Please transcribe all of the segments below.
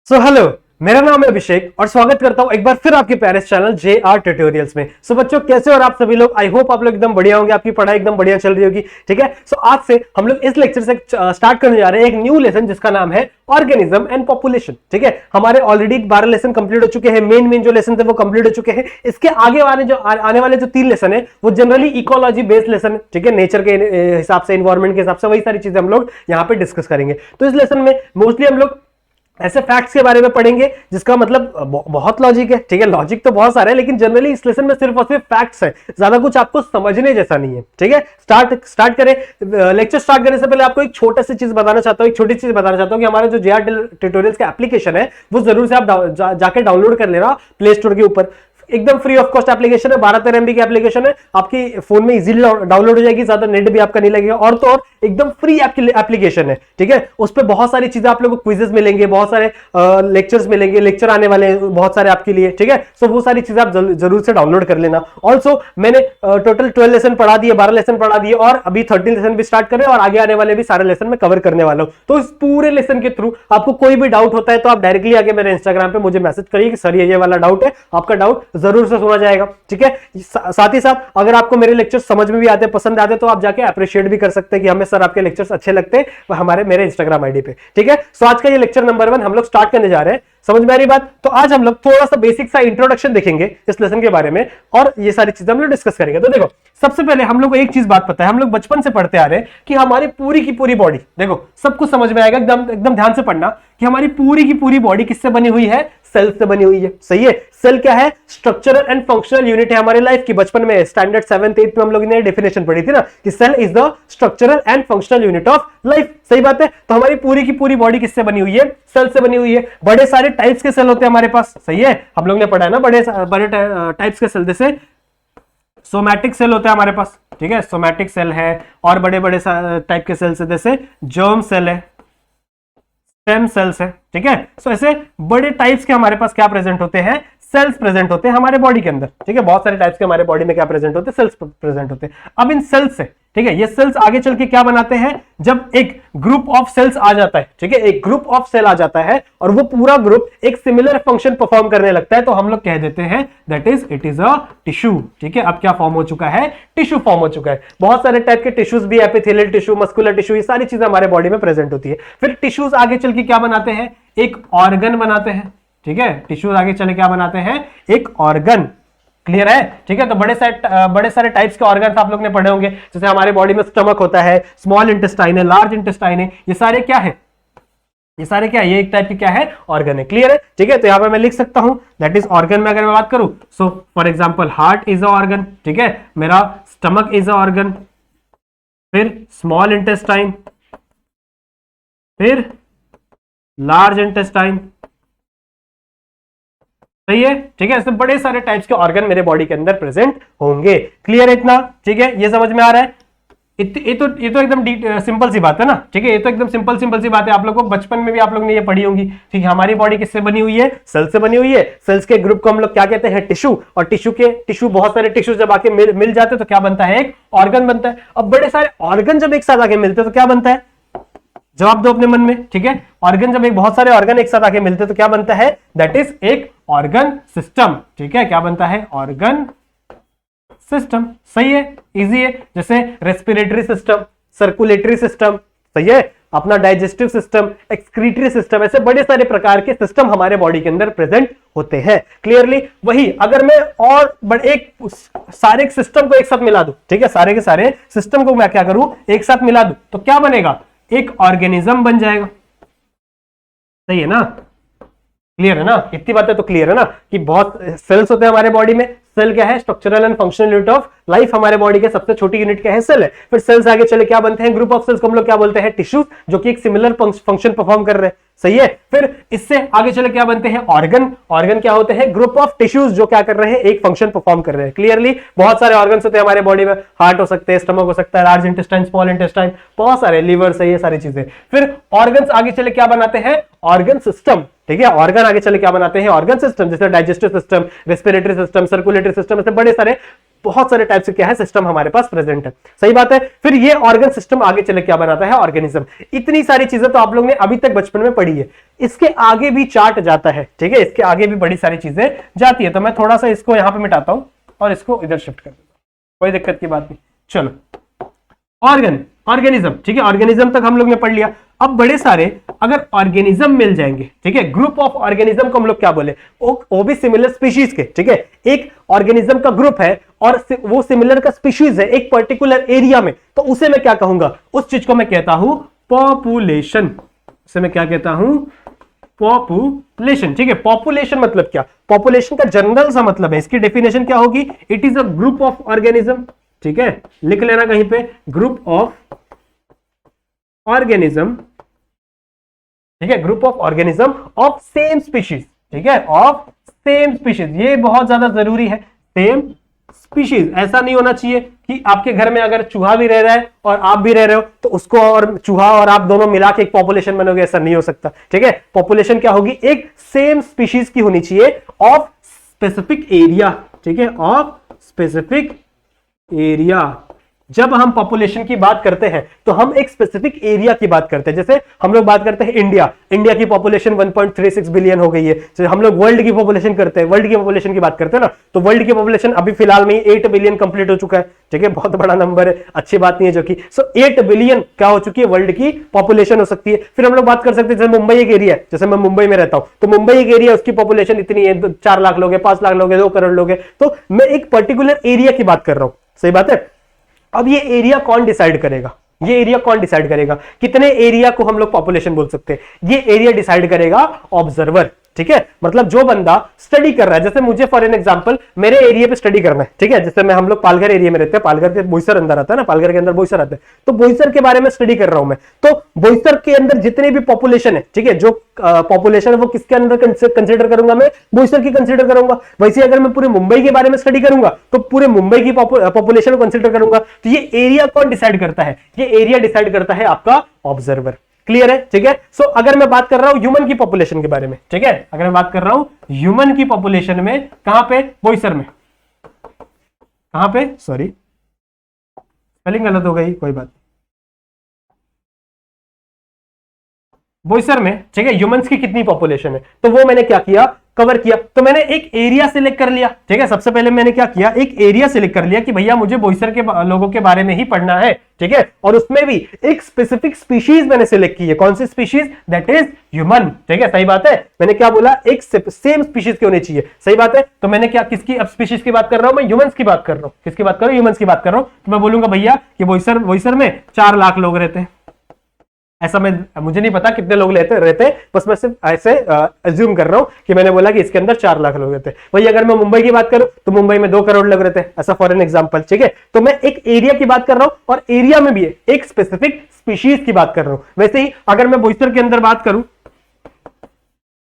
Hello, मेरा नाम है अभिषेक और स्वागत करता हूं एक बार फिर आपके प्यारे चैनल JR ट्यूटोरियल्स में। बच्चों कैसे हो और आप सभी लोग? आई होप आप लोग एकदम बढ़िया होंगे, आपकी पढ़ाई एकदम बढ़िया चल रही होगी। ठीक है, आज से हम लोग इस लेक्चर से स्टार्ट करने जा रहे हैं एक न्यू लेसन जिसका नाम है ऑर्गेनिज्म एंड पॉपुलेशन। ठीक है, हमारे ऑलरेडी 12 लेसन कंप्लीट हो चुके हैं, मेन जो लेसन थे वो कंप्लीट हो चुके हैं। इसके आगे आने वाले जो 3 लेसन है वो जनरली इकोलॉजी बेस्ड लेसन है। ठीक है, नेचर के हिसाब से, इन्वायरमेंट के हिसाब से वही सारी चीजें हम लोग यहाँ पे डिस्कस करेंगे। तो इस लेसन में मोस्टली हम लोग ऐसे फैक्ट्स के बारे में पढ़ेंगे जिसका मतलब बहुत लॉजिक है। ठीक है, लॉजिक तो बहुत सारा है लेकिन जनरली इस लेसन में सिर्फ और सिर्फ फैक्ट्स है, ज्यादा कुछ आपको समझने जैसा नहीं है। ठीक है, स्टार्ट करें। लेक्चर स्टार्ट करने से पहले आपको एक छोटा सी चीज बताना चाहता हूं, एक छोटी चीज बताना चाहता हूं कि हमारा जो JR ट्यूटोरियल्स का एप्लीकेशन है वो जरूर से आप जाके डाउनलोड कर लेना प्ले स्टोर के ऊपर। एकदम फ्री ऑफ कॉस्ट एप्लीकेशन है, 12-13 MB की एप्लीकेशन है, आपकी फोन में इजीली डाउनलोड हो जाएगी, ज्यादा नेट भी आपका नहीं लगेगा और तो और एकदम फ्री एप्लीकेशन है। ठीक है, उस पर बहुत सारी चीजें आप लोगों को क्विजेस मिलेंगे, बहुत सारे लेक्चर्स मिलेंगे, लेक्चर आने वाले हैं बहुत सारे आपके लिए। ठीक है, सो वो सारी चीजें आप जरूर से डाउनलोड कर लेना। ऑल्सो मैंने टोटल 12 लेसन पढ़ा दिए, 12 लेसन पढ़ा दिए और अभी 13 लेसन भी स्टार्ट करें और आगे आने वाले भी सारे लेसन में कवर करने वाला हूं। तो इस पूरे लेसन के थ्रू आपको कोई भी डाउट होता है तो आप डायरेक्टली आगे मेरे इंस्टाग्राम पे मुझे मैसेज करिए कि सर ये वाला डाउट है, आपका डाउट जरूर से सुना जाएगा। ठीक है, साथ ही साथ अगर आपको मेरे लेक्चर समझ में भी आते, पसंद आते तो आप जाके अप्रिशिएट भी कर सकते हैं कि हमें सर आपके लेक्चर्स अच्छे लगते हैं मेरे इंस्टाग्राम आईडी पे। ठीक है, सो आज का ये लेक्चर नंबर 1 हम लोग स्टार्ट करने जा रहे हैं। समझ में आ रही बात? तो आज हम लोग थोड़ा सा बेसिक सा इंट्रोडक्शन देखेंगे इस लेसन के बारे में और ये सारी चीजें हम लोग डिस्कस करेंगे। तो देखो, सबसे पहले हम लोग को एक चीज बात पता है, हम लोग बचपन से पढ़ते आ रहे हैं कि हमारी पूरी की पूरी बॉडी, देखो सब कुछ समझ में आएगा, एकदम ध्यान से पढ़ना कि हमारी पूरी की पूरी बॉडी किससे बनी हुई है? सेल से बनी हुई है। सही है, सेल क्या है? स्ट्रक्चरल एंड फंक्शनल यूनिट है हमारे लाइफ की। बचपन में स्टैंडर्ड 7th 8th में हम लोग ने डेफिनेशन पढ़ी थी ना कि cell is the structural and functional unit of life. सही बात है, तो हमारी पूरी की पूरी बॉडी किससे बनी हुई है? सेल से बनी हुई है। बड़े सारे टाइप्स के सेल होते हैं हमारे पास। सही है, हम लोग ने पढ़ा है ना बड़े टाइप्स के सेल, जैसे सोमैटिक सेल होता है हमारे पास। ठीक है, सोमैटिक सेल है और बड़े बड़े टाइप के सेल्स है, जैसे जर्म सेल है, स्टेम सेल्स है। ठीक है, सो ऐसे बड़े टाइप्स के हमारे पास क्या प्रेजेंट होते हैं? सेल्स प्रेजेंट होते हैं हमारे बॉडी के अंदर। ठीक है, बहुत सारे टाइप्स के हमारे बॉडी में क्या प्रेजेंट होते हैं? सेल्स प्रेजेंट होते हैं। अब इन सेल्स से, ठीक है, ये सेल्स आगे चल के क्या बनाते हैं? जब एक ग्रुप ऑफ सेल्स आ जाता है, ठीक है, एक ग्रुप ऑफ सेल आ जाता है और वो पूरा ग्रुप एक सिमिलर फंक्शन परफॉर्म करने लगता है तो हम लोग कह देते हैं that is it is a tissue. ठीक है, अब क्या फॉर्म हो चुका है? टिश्यू फॉर्म हो चुका है। बहुत सारे टाइप के टिश्यूज भी, एपिथेलियल टिश्यू, मस्कुलर टिश्यू, ये सारी चीजें हमारे बॉडी में प्रेजेंट होती है। फिर टिश्यूज आगे चल के क्या बनाते हैं? एक ऑर्गन बनाते हैं। ठीक है, टिश्यूज आगे चले क्या बनाते हैं? एक ऑर्गन। क्लियर है? ठीक है, तो बड़े सारे टाइप्स के ऑर्गन्स आप लोग ने पढ़े होंगे, जैसे हमारे बॉडी में स्टमक होता है, स्मॉल इंटेस्टाइन है, लार्ज इंटेस्टाइन है, ये सारे क्या है? ये सारे क्या है? ये एक टाइप की क्या है? ऑर्गन है। क्लियर है? ठीक है, तो यहां पर मैं लिख सकता हूं दैट इज ऑर्गन में अगर मैं बात करूं, so for example heart is a organ. ठीक है, मेरा स्टमक इज अ ऑर्गन, फिर स्मॉल इंटेस्टाइन, फिर लार्ज इंटेस्टाइन। सही है? ठीक है, ऐसे बड़े सारे टाइप्स के ऑर्गन मेरे बॉडी के अंदर प्रेजेंट होंगे। क्लियर है इतना? ठीक है, ये समझ में आ रहा है? ये तो एकदम सिंपल सी बात है ना। ठीक है, ये तो एकदम सिंपल सी बात है। आप लोगों को बचपन में भी आप लोग ने ये पढ़ी होंगी। ठीक है, हमारी बॉडी किससे बनी हुई है? सेल से बनी हुई है। सेल्स के ग्रुप को हम लोग क्या कहते हैं? टिश्यू। और टिश्यू बहुत सारे टिश्यू जब आके मिल जाते हैं तो क्या बनता है? एक ऑर्गन बनता है। अब बड़े सारे ऑर्गन जब एक साथ आके मिलते हैं तो क्या बनता है? जवाब दो अपने मन में। ठीक है, ऑर्गन जब बहुत सारे ऑर्गन एक साथ आके मिलते हैं तो क्या बनता है? दैट इज एक ऑर्गन सिस्टम। ठीक है, क्या बनता है? Organ system. सही है, इजी है। जैसे रेस्पिरेटरी सिस्टम, सर्कुलेटरी सिस्टम, सही है, अपना डाइजेस्टिव सिस्टम, एक्सक्रीटरी सिस्टम, ऐसे बड़े सारे प्रकार के सिस्टम हमारे बॉडी के अंदर प्रेजेंट होते हैं। क्लियरली? वही अगर मैं और एक सारे सिस्टम को एक साथ मिला दूं, ठीक है, सारे के सारे सिस्टम को मैं क्या करूं? एक साथ मिला दूं तो क्या बनेगा? एक ऑर्गेनिज्म बन जाएगा। सही है ना? क्लियर है ना? इतनी बातें तो क्लियर है ना कि बहुत सेल्स होते हैं हमारे बॉडी में। सेल क्या है? Structural and functional unit of life. हमारे बॉडी के सबसे छोटी यूनिट क्या है? सेल है। फिर सेल्स आगे चले क्या बनते हैं? ग्रुप ऑफ सेल्स को हम लोग क्या बोलते हैं? टिश्यूज, जो कि एक सिमिलर फंक्शन परफॉर्म कर रहे हैं। सही है? फिर इससे आगे चले क्या बनते हैं? ऑर्गन। ऑर्गन क्या होते हैं? ग्रुप ऑफ टिश्यूज जो क्या कर रहे हैं? एक फंक्शन परफॉर्म कर रहे हैं। क्लियरली? बहुत सारे ऑर्गन्स होते हैं हमारे बॉडी में। हार्ट हो सकते हैं, स्टमक हो सकता है, लार्ज इंटेस्टाइन, स्मॉल इंटेस्टाइन, बहुत सारे, लिवर से, ये सारी चीजें। फिर ऑर्गन्स आगे चले क्या बनाते हैं? Organ system. ठीक है, ऑर्गन आगे चले क्या बनाते हैं? ऑर्गन सिस्टम, जैसे digestive system, respiratory system, circulatory system, ऐसे बड़े सारे बहुत सारे टाइप से क्या है? सिस्टम हमारे पास प्रेजेंट है। सही बात है। फिर ये ऑर्गन सिस्टम आगे चले क्या बनाता है? ऑर्गेनिज्म। इतनी सारी चीजें तो आप लोग ने अभी तक बचपन में पढ़ी है। इसके आगे भी चार्ट जाता है, ठीक है, इसके आगे भी बड़ी सारी चीजें जाती है। तो मैं थोड़ा सा इसको यहां पे मिटाता हूं और इसको इधर शिफ्ट कर देता हूं, कोई दिक्कत की बात नहीं। चलो, ऑर्गेनिज्म, ठीक है, ऑर्गेनिज्म तक हम लोग ने पढ़ लिया। अब बड़े सारे अगर ऑर्गेनिज्म मिल जाएंगे, ठीक है, ग्रुप ऑफ ऑर्गेनिज्म को हम लोग क्या बोले, वो भी सिमिलर स्पीशीज के, ठीक है, एक ऑर्गेनिज्म का ग्रुप है और वो सिमिलर का स्पीशीज है एक पर्टिकुलर एरिया में, तो उसे मैं क्या कहूंगा, उस चीज को मैं कहता हूं पॉपुलेशन। उसे मैं क्या कहता हूं, पॉपुलेशन, ठीक है। पॉपुलेशन मतलब क्या, पॉपुलेशन का जनरल सा मतलब है, इसकी डेफिनेशन क्या होगी, it is a group of organism, ठीक है, लिख लेना कहीं पे, ग्रुप ऑफ ऑर्गेनिज्म, ठीक है, group of organism of same species, ठीक है, ऑफ सेम स्पीशीज, ये बहुत ज्यादा जरूरी है, सेम स्पीशीज। ऐसा नहीं होना चाहिए कि आपके घर में अगर चूहा भी रह रहा है और आप भी रह रहे हो तो उसको और चूहा और आप दोनों मिला के एक पॉपुलेशन बनोगे, ऐसा नहीं हो सकता, ठीक है। पॉपुलेशन क्या होगी, एक सेम स्पीशीज की होनी चाहिए ऑफ स्पेसिफिक एरिया, ठीक है, ऑफ स्पेसिफिक एरिया। जब हम पॉपुलेशन की बात करते हैं तो हम एक स्पेसिफिक एरिया की बात करते हैं, जैसे हम लोग बात करते हैं इंडिया की पॉपुलेशन 1.36 बिलियन हो गई है। तो हम लोग वर्ल्ड की पॉपुलेशन करते हैं, वर्ल्ड की पॉपुलेशन की बात करते हैं ना, तो वर्ल्ड की पॉपुलेशन अभी फिलहाल में 8 बिलियन कंप्लीट हो चुका है, ठीक है, बहुत बड़ा नंबर है, अच्छी बात नहीं है जो कि 8 बिलियन क्या हो चुकी है, वर्ल्ड की पॉपुलेशन हो सकती है। फिर हम लोग बात कर सकते हैं, जैसे मुंबई एक एरिया है, जैसे मैं मुंबई में रहता हूं तो मुंबई एक एरिया, उसकी पॉपुलेशन इतनी है, 4 लाख लोग हैं, 5 लाख लोग हैं, 2 करोड़ लोग हैं, तो मैं एक पर्टिकुलर एरिया की बात कर रहा हूं, सही बात है। अब ये एरिया कौन डिसाइड करेगा, ये एरिया कौन डिसाइड करेगा, कितने एरिया को हम लोग पॉपुलेशन बोल सकते हैं, ये एरिया डिसाइड करेगा ऑब्जर्वर, ठीक है। मतलब जो बंदा स्टडी कर रहा है, जैसे मुझे फॉर एन एग्जांपल मेरे एरिया पे स्टडी करना है, ठीक है, जैसे मैं हम लोग पालघर एरिया में रहते हैं, पालघर के बोईसर अंदर आता है ना, पालघर के अंदर बोईसर आता है, तो बोईसर के बारे में स्टडी कर रहा हूं मैं, तो बोईसर के अंदर जितने भी पॉपुलेशन है, ठीक है, जो पॉपुलेशन है वो किसके अंदर कंसिडर करूंगा, मैं बोईसर की कंसिडर करूंगा। वैसे अगर मैं पूरे मुंबई के बारे में स्टडी करूंगा तो पूरे मुंबई की पॉपुलेशन को कंसिडर करूंगा। तो ये एरिया कौन डिसाइड करता है, ये एरिया डिसाइड करता है आपका ऑब्जर्वर, क्लियर है, ठीक है। सो अगर मैं बात कर रहा हूं ह्यूमन की पॉपुलेशन के बारे में, ठीक है, अगर मैं बात कर रहा हूं ह्यूमन की पॉपुलेशन में, कहां पे, बोईसर में, कहां पे, सॉरी स्पेलिंग गलत हो गई, कोई बात, बोईसर में, ठीक है, ह्यूमंस की कितनी पॉपुलेशन है, तो वो मैंने क्या किया, कवर किया। तो मैंने एक एरिया सिलेक्ट कर लिया, ठीक है, सबसे पहले मैंने क्या किया, एक एरिया सिलेक्ट कर लिया कि भैया मुझे बोईसर के लोगों के बारे में ही पढ़ना है, ठीक है, और उसमें भी एक स्पेसिफिक स्पीशीज मैंने सिलेक्ट की है, कौन सी स्पीशीज, दैट इज ह्यूमन, ठीक है, सही बात है। मैंने क्या बोला, एक सेम स्पीशीज की होनी चाहिए, सही बात है। तो मैंने क्या, किसकी अब स्पीशीज की बात कर रहा हूं मैं, ह्यूमंस की बात कर रहा हूं, किसकी बात कर रहा हूं, ह्यूमंस की बात कर रहा हूं। तो मैं बोलूंगा भैया कि बोईसर में 4 लाख लोग रहते हैं, ऐसा मुझे नहीं पता कितने लोग रहते, बस मैं सिर्फ ऐसे अज्यूम कर रहा हूं कि मैंने बोला कि इसके अंदर 4 लाख लोग रहते हैं। वही अगर मैं मुंबई की बात करूं तो मुंबई में 2 करोड़ लोग रहते हैं, ऐसा फॉर एन एग्जांपल, ठीक है। तो मैं एक एरिया की बात कर रहा हूं और एरिया में भी एक स्पेसिफिक स्पीशीज की बात कर रहा हूं। वैसे ही अगर मैं बोईसर के अंदर बात करूं,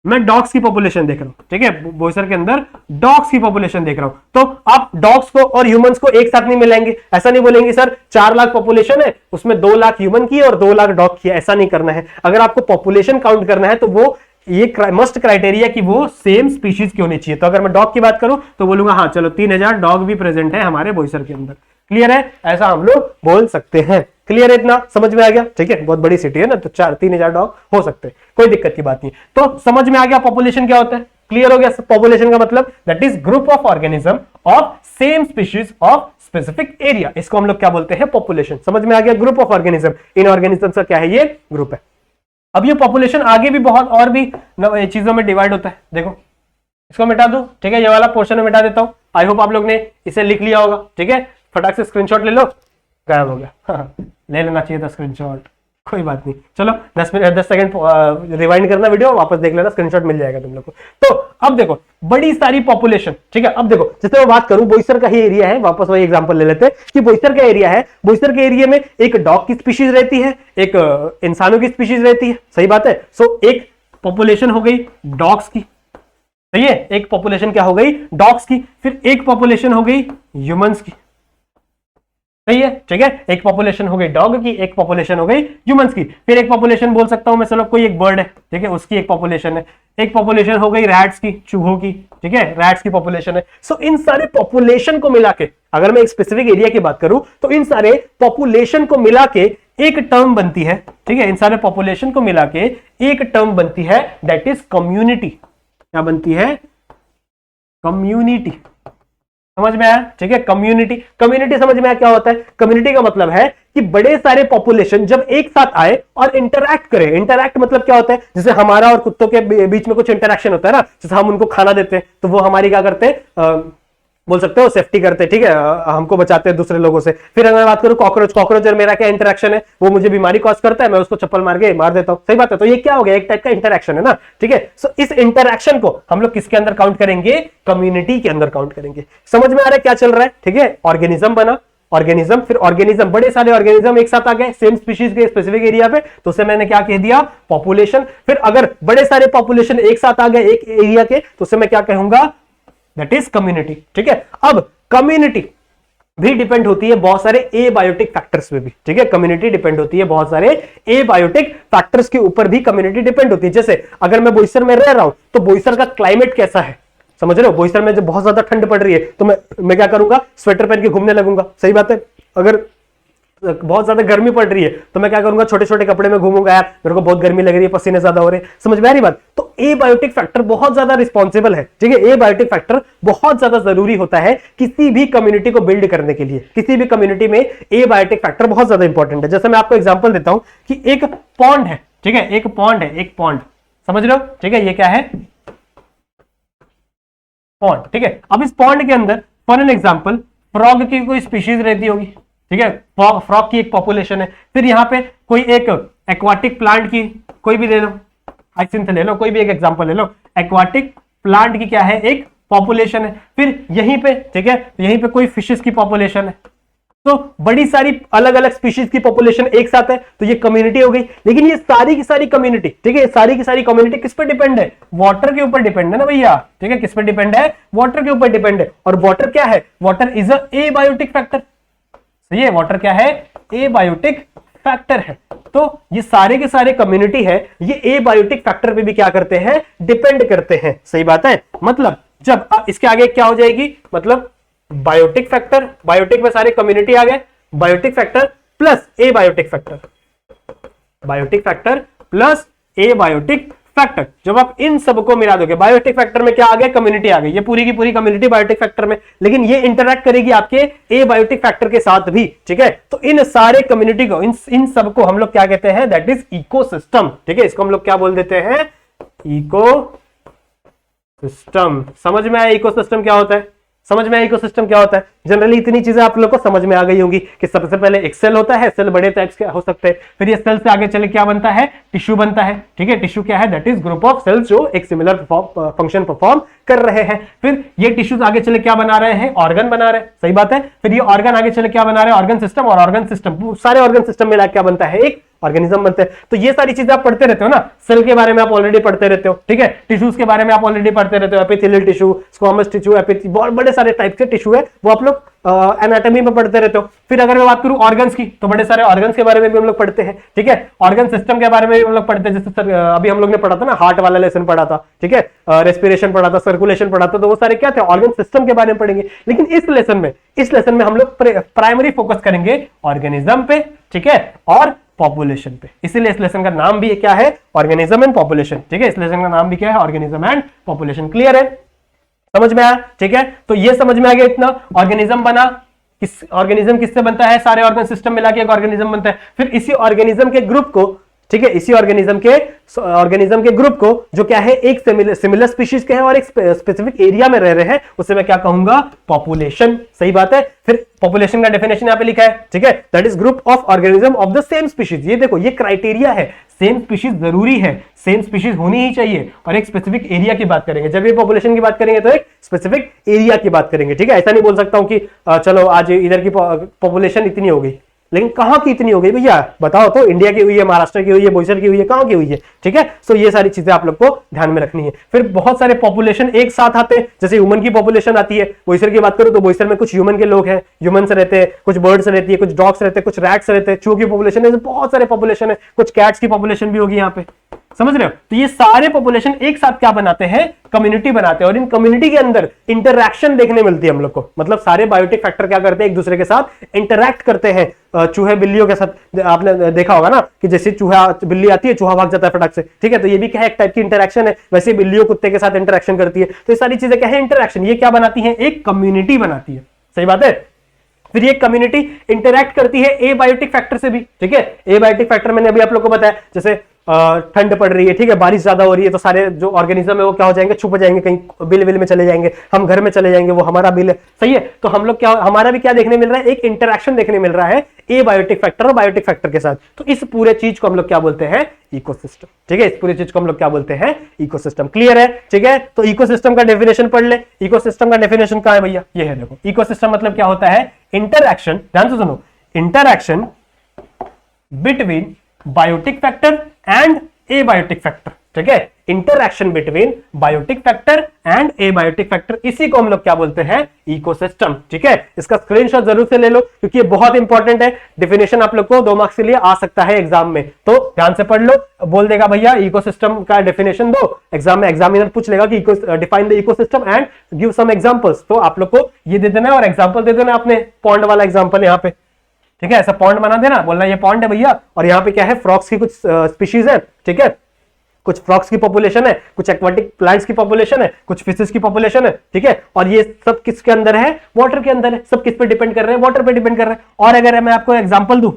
मैं डॉग्स की पॉपुलेशन देख रहा हूं, ठीक है, बोईसर के अंदर डॉग्स की पॉपुलेशन देख रहा हूं, तो आप डॉग्स को और ह्यूमंस को एक साथ नहीं मिलाएंगे, ऐसा नहीं बोलेंगे सर 4 लाख पॉपुलेशन है उसमें 2 लाख ह्यूमन की है और 2 लाख डॉग की है, ऐसा नहीं करना है। अगर आपको पॉपुलेशन काउंट करना है तो वो ये मस्ट क्राइटेरिया कि वो सेम स्पीशीज की होनी चाहिए। तो अगर मैं डॉग की बात करूं तो बोलूंगा हाँ चलो 3000 डॉग भी प्रेजेंट है हमारे बोईसर के अंदर, क्लियर है, ऐसा हम लोग बोल सकते हैं, क्लियर है, इतना समझ में आ गया, ठीक है, बहुत बड़ी सिटी है ना, तो 3,000 डॉग हो सकते हैं, कोई दिक्कत की बात नहीं। तो समझ में आ गया पॉपुलेशन क्या होता है, क्लियर हो गया। पॉपुलेशन का मतलब that is group of organism of same species of specific area, इसको हम लोग क्या बोलते हैं, पॉपुलेशन। समझ में आ गया, group of organism, in organism का क्या है, ये ग्रुप है। अब ये पॉपुलेशन आगे भी बहुत और भी चीजों में डिवाइड होता है, देखो इसको मिटा दो, ठीक है, ये वाला पोर्शन में मिटा देता हूं। आई होप आप लोग ने इसे लिख लिया होगा, ठीक है, फटाक से स्क्रीनशॉट ले लो, गायब हो गया ले लेना चाहिए था स्क्रीनशॉट, कोई बात नहीं, चलो 10 सेकंड रिवाइंड करना वीडियो, वापस देख लेना, स्क्रीनशॉट मिल जाएगा तुम लोग को। तो अब देखो बड़ी सारी पॉपुलेशन, ठीक है, अब देखो जैसे मैं बात करूं बोईसर का ही एरिया है, वापस वही एग्जांपल ले लेते हैं कि बोईसर का एरिया है, बोईसर के एरिया में एक डॉग की स्पीशीज रहती है, एक इंसानों की स्पीशीज रहती है, सही बात है। सो एक पॉपुलेशन हो गई डॉग्स की, सही है, एक पॉपुलेशन क्या हो गई, डॉग्स की, फिर एक पॉपुलेशन हो गई ह्यूमंस की, सही है, ठीक है, एक पॉपुलेशन हो गई डॉग की, एक पॉपुलेशन हो गई ह्यूमंस की, फिर एक पॉपुलेशन बोल सकता हूं मैं, चलो कोई एक बर्ड है, ठीक है, उसकी एक पॉपुलेशन है, एक पॉपुलेशन हो गई रैट्स की, चूहों की, ठीक है, रैट्स की पॉपुलेशन है। सो इन सारे पॉपुलेशन को मिला के, अगर मैं एक स्पेसिफिक एरिया की बात करूं तो इन सारे पॉपुलेशन को मिला के एक टर्म बनती है, ठीक है, इन सारे पॉपुलेशन को मिला के एक टर्म बनती है, दैट इज कम्युनिटी। क्या बनती है? कम्युनिटी। समझ में आया? ठीक है, कम्युनिटी। कम्युनिटी समझ में आया क्या होता है? कम्युनिटी का मतलब है कि बड़े सारे पॉपुलेशन जब एक साथ आए और इंटरैक्ट करें। इंटरैक्ट मतलब क्या होता है? जैसे हमारा और कुत्तों के बीच में कुछ इंटरैक्शन होता है ना, जैसे हम उनको खाना देते हैं तो वो हमारी क्या करते हैं, बोल सकते हो सेफ्टी करते हैं, ठीक है, हमको बचाते हैं दूसरे लोगों से। फिर अगर मैं बात करूं कॉकरोच, कॉकरोच और मेरा क्या इंटरेक्शन है? वो मुझे बीमारी कॉज करता है, मैं उसको चप्पल मार देता हूं। सही बात है। तो ये क्या हो गया? एक टाइप का इंटरेक्शन है ना, ठीक है। सो इस इंटरेक्शन को हम लोग किसके अंदर काउंट करेंगे? कम्युनिटी के अंदर काउंट करेंगे। समझ में आ रहा है क्या चल रहा है? ठीक है, ऑर्गेनिज्म बना, ऑर्गेनिज्म, फिर ऑर्गेनिज्म, बड़े सारे ऑर्गेनिज्म एक साथ आ गए सेम स्पीशीज के स्पेसिफिक एरिया पे, तो उसे मैंने क्या कह दिया? पॉपुलेशन। फिर अगर बड़े सारे पॉपुलेशन एक साथ आ गए एक एरिया के, तो उसे मैं क्या कहूंगा? That is community. ठीक है, अब कम्युनिटी भी डिपेंड होती है बहुत सारे एबायोटिक फैक्टर्स पे भी, ठीक है। कम्युनिटी डिपेंड होती है बहुत सारे एबायोटिक फैक्टर्स के ऊपर भी कम्युनिटी डिपेंड होती है। जैसे अगर मैं बोईसर में रह रहा हूं तो बोईसर का क्लाइमेट कैसा है, समझ रहे हो? बोईसर में जब बहुत ज्यादा ठंड पड़ रही है तो मैं क्या करूंगा? स्वेटर पहन के घूमने लगूंगा। सही बात है। अगर बहुत ज्यादा गर्मी पड़ रही है तो मैं क्या करूंगा? छोटे छोटे कपड़े में घूमूंगा, यार मेरे को बहुत गर्मी लग रही है, पसीने ज्यादा हो रहे हैं। समझ में आ रही बात? तो एबायोटिक फैक्टर बहुत ज्यादा रिस्पॉन्सिबल है, ठीक है। एबायोटिक फैक्टर बहुत ज्यादा जरूरी होता है किसी भी कम्युनिटी को बिल्ड करने के लिए। किसी भी कम्युनिटी में एबायोटिक फैक्टर बहुत ज्यादा इंपॉर्टेंट है। जैसे मैं आपको एग्जांपल देता हूं कि एक पॉन्ड है, ठीक है, एक पॉन्ड है, एक पॉन्ड, समझ रहे हो? ठीक है, ये क्या है? पॉन्ड, ठीक है। अब इस पॉन्ड के अंदर फॉर एन एग्जांपल फ्रॉग की कोई स्पीशीज रहती होगी, ठीक है, फ्रॉग की एक पॉपुलेशन है। फिर यहाँ पे कोई एक एक्वाटिक प्लांट की, कोई भी ले लो, हाइसिंथ ले लो, कोई भी एक एग्जांपल ले लो, एक्वाटिक प्लांट की क्या है? एक पॉपुलेशन है। फिर यहीं पे, ठीक है, यहीं पे कोई फिशेस की पॉपुलेशन है। तो बड़ी सारी अलग अलग स्पीशीज की पॉपुलेशन एक साथ है, तो ये कम्युनिटी हो गई। लेकिन ये सारी की सारी कम्युनिटी, ठीक है, सारी की सारी कम्युनिटी किस पे डिपेंड है? वाटर के ऊपर डिपेंड है ना भैया, ठीक है। किस पे डिपेंड है? वाटर के ऊपर डिपेंड है। और वाटर क्या है? Water is a abiotic factor. सही है, वाटर क्या है? एबायोटिक फैक्टर है। तो ये सारे के सारे कम्युनिटी है, ये एबायोटिक फैक्टर पे भी क्या करते हैं? डिपेंड करते हैं। सही बात है। मतलब जब इसके आगे क्या हो जाएगी? मतलब बायोटिक फैक्टर, बायोटिक में सारे कम्युनिटी आ गए, biotic factor plus abiotic factor, biotic factor plus abiotic factor. जब आप इन सबको मिला दोगे, बायोटिक फैक्टर में क्या आ गया? कम्युनिटी आ गई। ये पूरी की पूरी कम्युनिटी बायोटिक फैक्टर में, लेकिन ये इंटरैक्ट करेगी आपके एबायोटिक फैक्टर के साथ भी, ठीक है। तो इन सारे कम्युनिटी को, इन सबको हम लोग क्या कहते हैं? दैट इज इकोसिस्टम, ठीक है। इसको हम लोग क्या बोल देते हैं? इकोसिस्टम। समझ में आया इकोसिस्टम क्या होता है? समझ में आया इकोसिस्टम क्या होता है? जनरली इतनी चीजें आप लोग को समझ में आ गई होंगी कि सबसे पहले एक सेल होता है, सेल बड़े टाइप्स के हो सकते हैं। फिर ये सेल से आगे चले क्या बनता है? टिश्यू बनता है, ठीक है। टिश्यू क्या है? That is group of cells जो एक सिमिलर फंक्शन परफॉर्म कर रहे हैं। फिर ये टिश्यूज आगे चले क्या बना रहे हैं? ऑर्गन बना रहे हैं। सही बात है। फिर ये ऑर्गन आगे चले क्या बना रहे हैं? Organ system. और ऑर्गन सिस्टम, सारे ऑर्गन सिस्टम मिला क्या बनता है? एक ऑर्गेनिज्म बनते हैं। तो ये सारी चीजें आप पढ़ते रहते हो ना, सेल के बारे में आप ऑलरेडी पढ़ते रहते हो, ठीक है। टिश्यूज के बारे में आप ऑलरेडी पढ़ते रहते हो, एपिथेलियल टिश्यू, स्क्वामस टिश्यू, बहुत बड़े सारे टाइप के टिश्यू है, वो आप लोग एनाटॉमी में पढ़ते रहते हो। फिर अगर मैं बात करूं ऑर्गन्स की, तो बड़े सारे ऑर्गन्स के बारे में भी हम लोग पढ़ते हैं, ठीक है। ऑर्गन सिस्टम के बारे में भी हम लोग पढ़ते हैं। जैसे अभी हम लोग ने पढ़ा था ना, हार्ट वाला लेसन पढ़ा था, ठीक है, रेस्पिरेशन पढ़ा था, सर्कुलेशन पढ़ा था, तो वो सारे क्या थे? ऑर्गन सिस्टम के बारे में पढ़ेंगे। लेकिन इस लेसन में हम लोग प्राइमरी फोकस करेंगे ऑर्गेनिज्म पे, ठीक है, और पॉपुलेशन पे। इसीलिए इस लेसन का नाम भी क्या है? ऑर्गेनिज्म एंड पॉपुलेशन, ठीक है। इस लेसन का नाम भी क्या है? Organism and population. क्लियर है? समझ में आया? ठीक है, तो ये समझ में आ गया इतना। ऑर्गेनिज्म बना, ऑर्गेनिज्म किससे बनता है? सारे ऑर्गन सिस्टम मिला के एक ऑर्गेनिज्म बनता है। फिर इसी ऑर्गेनिज्म के ग्रुप को, ठीक है, इसी ऑर्गेनिज्म के ग्रुप को जो क्या है? एक सिमिलर स्पीशीज के हैं और एक स्पेसिफिक एरिया में रह रहे हैं, उसे मैं क्या कहूंगा? पॉपुलेशन। सही बात है। फिर पॉपुलेशन का डेफिनेशन यहां पे लिखा है, ठीक है, that is group of organism of the same species. ये देखो, ये क्राइटेरिया है, सेम स्पीशीज जरूरी है, सेम स्पीशीज होनी ही चाहिए, और एक स्पेसिफिक एरिया की बात करेंगे। जब ये पॉपुलेशन की बात करेंगे तो एक स्पेसिफिक एरिया की बात करेंगे, ठीक है। ऐसा नहीं बोल सकता हूं कि चलो आज इधर की पॉपुलेशन इतनी हो गई, लेकिन कहां की इतनी हो गई भैया? बताओ तो। इंडिया की हुई है, महाराष्ट्र की हुई है, बोईसर की हुई है, कहां की हुई है? ठीक है। सो ये सारी चीजें आप लोग को ध्यान में रखनी है। फिर बहुत सारे पॉपुलेशन एक साथ आते हैं, जैसे ह्यूमन की पॉपुलेशन आती है। बोईसर की बात करूं तो बोईसर में कुछ ह्यूमन के लोग हैं, ह्यूमन से रहते हैं, कुछ बर्ड्स रहती है, कुछ डॉग्स रहते हैं, कुछ रैट्स रहते हैं, चूहों की पॉपुलेशन है, बहुत सारे पॉपुलेशन है, कुछ कैट्स की पॉपुलेशन भी होगी यहाँ पे। समझ रहे हो? तो ये सारे पॉपुलेशन एक साथ क्या बनाते हैं, कम्युनिटी बनाते हैं, और इन कम्युनिटी के अंदर इंटरैक्शन देखने मिलती है हम लोग को। मतलब सारे बायोटिक फैक्टर क्या करते हैं, एक दूसरे के साथ इंटरैक्ट करते हैं। चूहे बिल्लियों के साथ आपने देखा होगा ना कि जैसे चूहा बिल्ली आती है, चूहा भाग जाता है फटाक से, ठीक है? तो ये भी क्या है, एक टाइप की इंटरैक्शन है। वैसे बिल्लियों कुत्ते के साथ इंटरैक्शन करती है। तो ये सारी चीजें क्या है, इंटरैक्शन। ये क्या बनाती है, एक कम्युनिटी बनाती है। सही बात है। फिर ये कम्युनिटी इंटरैक्ट करती है ए बायोटिक फैक्टर से भी, ठीक है? ए बायोटिक फैक्टर मैंने अभी आप लोगों को बताया, जैसे ठंड पड़ रही है, ठीक है, बारिश ज्यादा हो रही है, तो सारे जो ऑर्गेनिज्म है वो क्या हो जाएंगे, छुप जाएंगे, कहीं बिल विल में चले जाएंगे, हम घर में चले जाएंगे, वो हमारा बिल है। सही है। तो हम लोग क्या, हमारा भी क्या देखने मिल रहा है, एक इंटरैक्शन देखने मिल रहा है ए बायोटिक फैक्टर और बायोटिक फैक्टर के साथ। तो इस पूरे चीज को हम लोग क्या बोलते हैं, इकोसिस्टम। ठीक है, इस पूरी चीज को हम लोग क्या बोलते हैं, इकोसिस्टम। क्लियर है? ठीक है। तो इकोसिस्टम का डेफिनेशन पढ़ ले। इकोसिस्टम का डेफिनेशन कहां है भैया, ये है, देखो। इकोसिस्टम मतलब क्या होता है, इंटरैक्शन, ध्यान से सुनो, interaction between biotic factor and abiotic factor. ठीक है, interaction between biotic factor and abiotic factor, इसी को हम लोग क्या बोलते हैं, इकोसिस्टम। ठीक है, इसका स्क्रीनशॉट जरूर से ले लो, क्योंकि ये बहुत इंपॉर्टेंट है। डेफिनेशन आप लोग को 2 मार्क्स के लिए आ सकता है एग्जाम में, तो ध्यान से पढ़ लो। बोल देगा भैया इकोसिस्टम का डेफिनेशन दो, एग्जाम में एग्जामिनर पूछ लेगा कि define the ecosystem and give some examples, तो आप लोग को ये दे देना है और एग्जांपल दे देना अपने पॉन्ड वाला एग्जांपल यहाँ पे। ठीक है, ऐसा पॉन्ड बना देना, बोलना ये पॉन्ड है भैया, और यहाँ पे क्या है, फ्रॉक्स की कुछ स्पीशीज है। ठीक है, कुछ फ्रॉक्स की पॉपुलेशन है, कुछ एक्वाटिक प्लांट्स की पॉपुलेशन है, कुछ फिशेस की पॉपुलेशन है। ठीक है, और ये सब किसके अंदर है, वाटर के अंदर है। सब किस पे डिपेंड कर रहे हैं, वाटर पे डिपेंड कर रहे हैं। और अगर मैं आपको एग्जांपल दूं,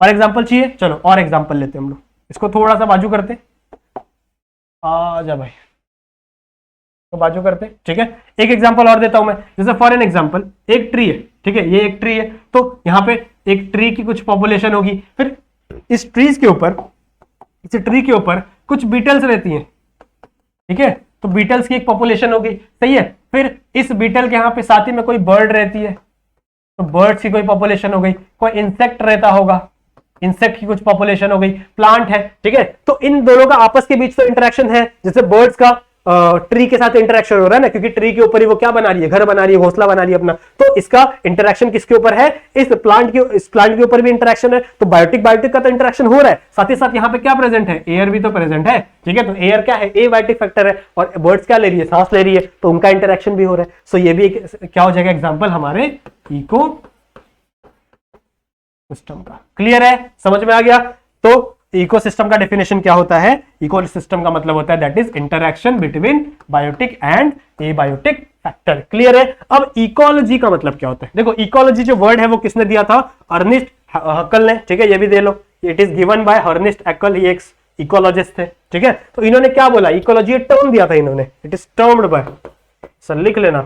और एग्जांपल चाहिए, चलो और एग्जांपल लेते हैं हम लोग, इसको थोड़ा सा बाजू करते, आ जा भाई, तो बाजू करते। ठीक है, एक एग्जांपल और देता हूं मैं, जैसे फॉर एन एग्जांपल एक ट्री है। ठीक है, ये एक ट्री है, तो यहाँ पे एक ट्री की कुछ पॉपुलेशन होगी, फिर इस ट्रीज के ऊपर, इस ट्री के ऊपर कुछ बीटल्स रहती हैं। ठीक है, तो बीटल्स की एक पॉपुलेशन हो गई। सही है, फिर इस बीटल के यहाँ पे साथ ही में कोई बर्ड रहती है, तो बर्ड्स की कोई पॉपुलेशन हो गई। कोई इंसेक्ट रहता होगा, इंसेक्ट की कुछ पॉपुलेशन हो गई। प्लांट है, ठीक है, तो इन दोनों का आपस के बीच तो इंटरेक्शन है। जैसे बर्ड्स का ट्री के साथ इंटरेक्शन हो रहा है ना, क्योंकि ट्री के ऊपर ही वो क्या बना रही है, घर बना रही है, घोंसला बना रही है अपना, तो इसका इंटरेक्शन किसके ऊपर है, इस प्लांट के ऊपर भी इंटरेक्शन है। तो बायोटिक का तो इंटरेक्शन हो रहा है, साथ ही साथ यहाँ पे क्या प्रेजेंट है, एयर भी तो प्रेजेंट है। ठीक है, तो एयर क्या है, ए बायोटिक फैक्टर है, और बर्ड्स क्या ले रही है, सांस ले रही है, तो उनका इंटरेक्शन भी हो रहा है। सो ये भी एक क्या हो जाएगा, एग्जाम्पल हमारे इको सिस्टम का। क्लियर है, समझ में आ गया? तो इकोसिस्टम का डेफिनेशन क्या होता है, इकोसिस्टम का मतलब होता है that is interaction between biotic and abiotic factor. Clear है? अब इकोलॉजी का मतलब क्या होता है, देखो इकोलॉजी जो वर्ड है वो किसने दिया था, अर्नेस्ट हैकल ने। ठीक है, ये भी दे लो, it is given by Ernest Haeckel, ये एक इकोलॉजिस्ट थे। ठीक है, तो इन्होंने क्या बोला, इकोलॉजी टर्म दिया था इन्होंने, it is termed by, sir लिख लेना,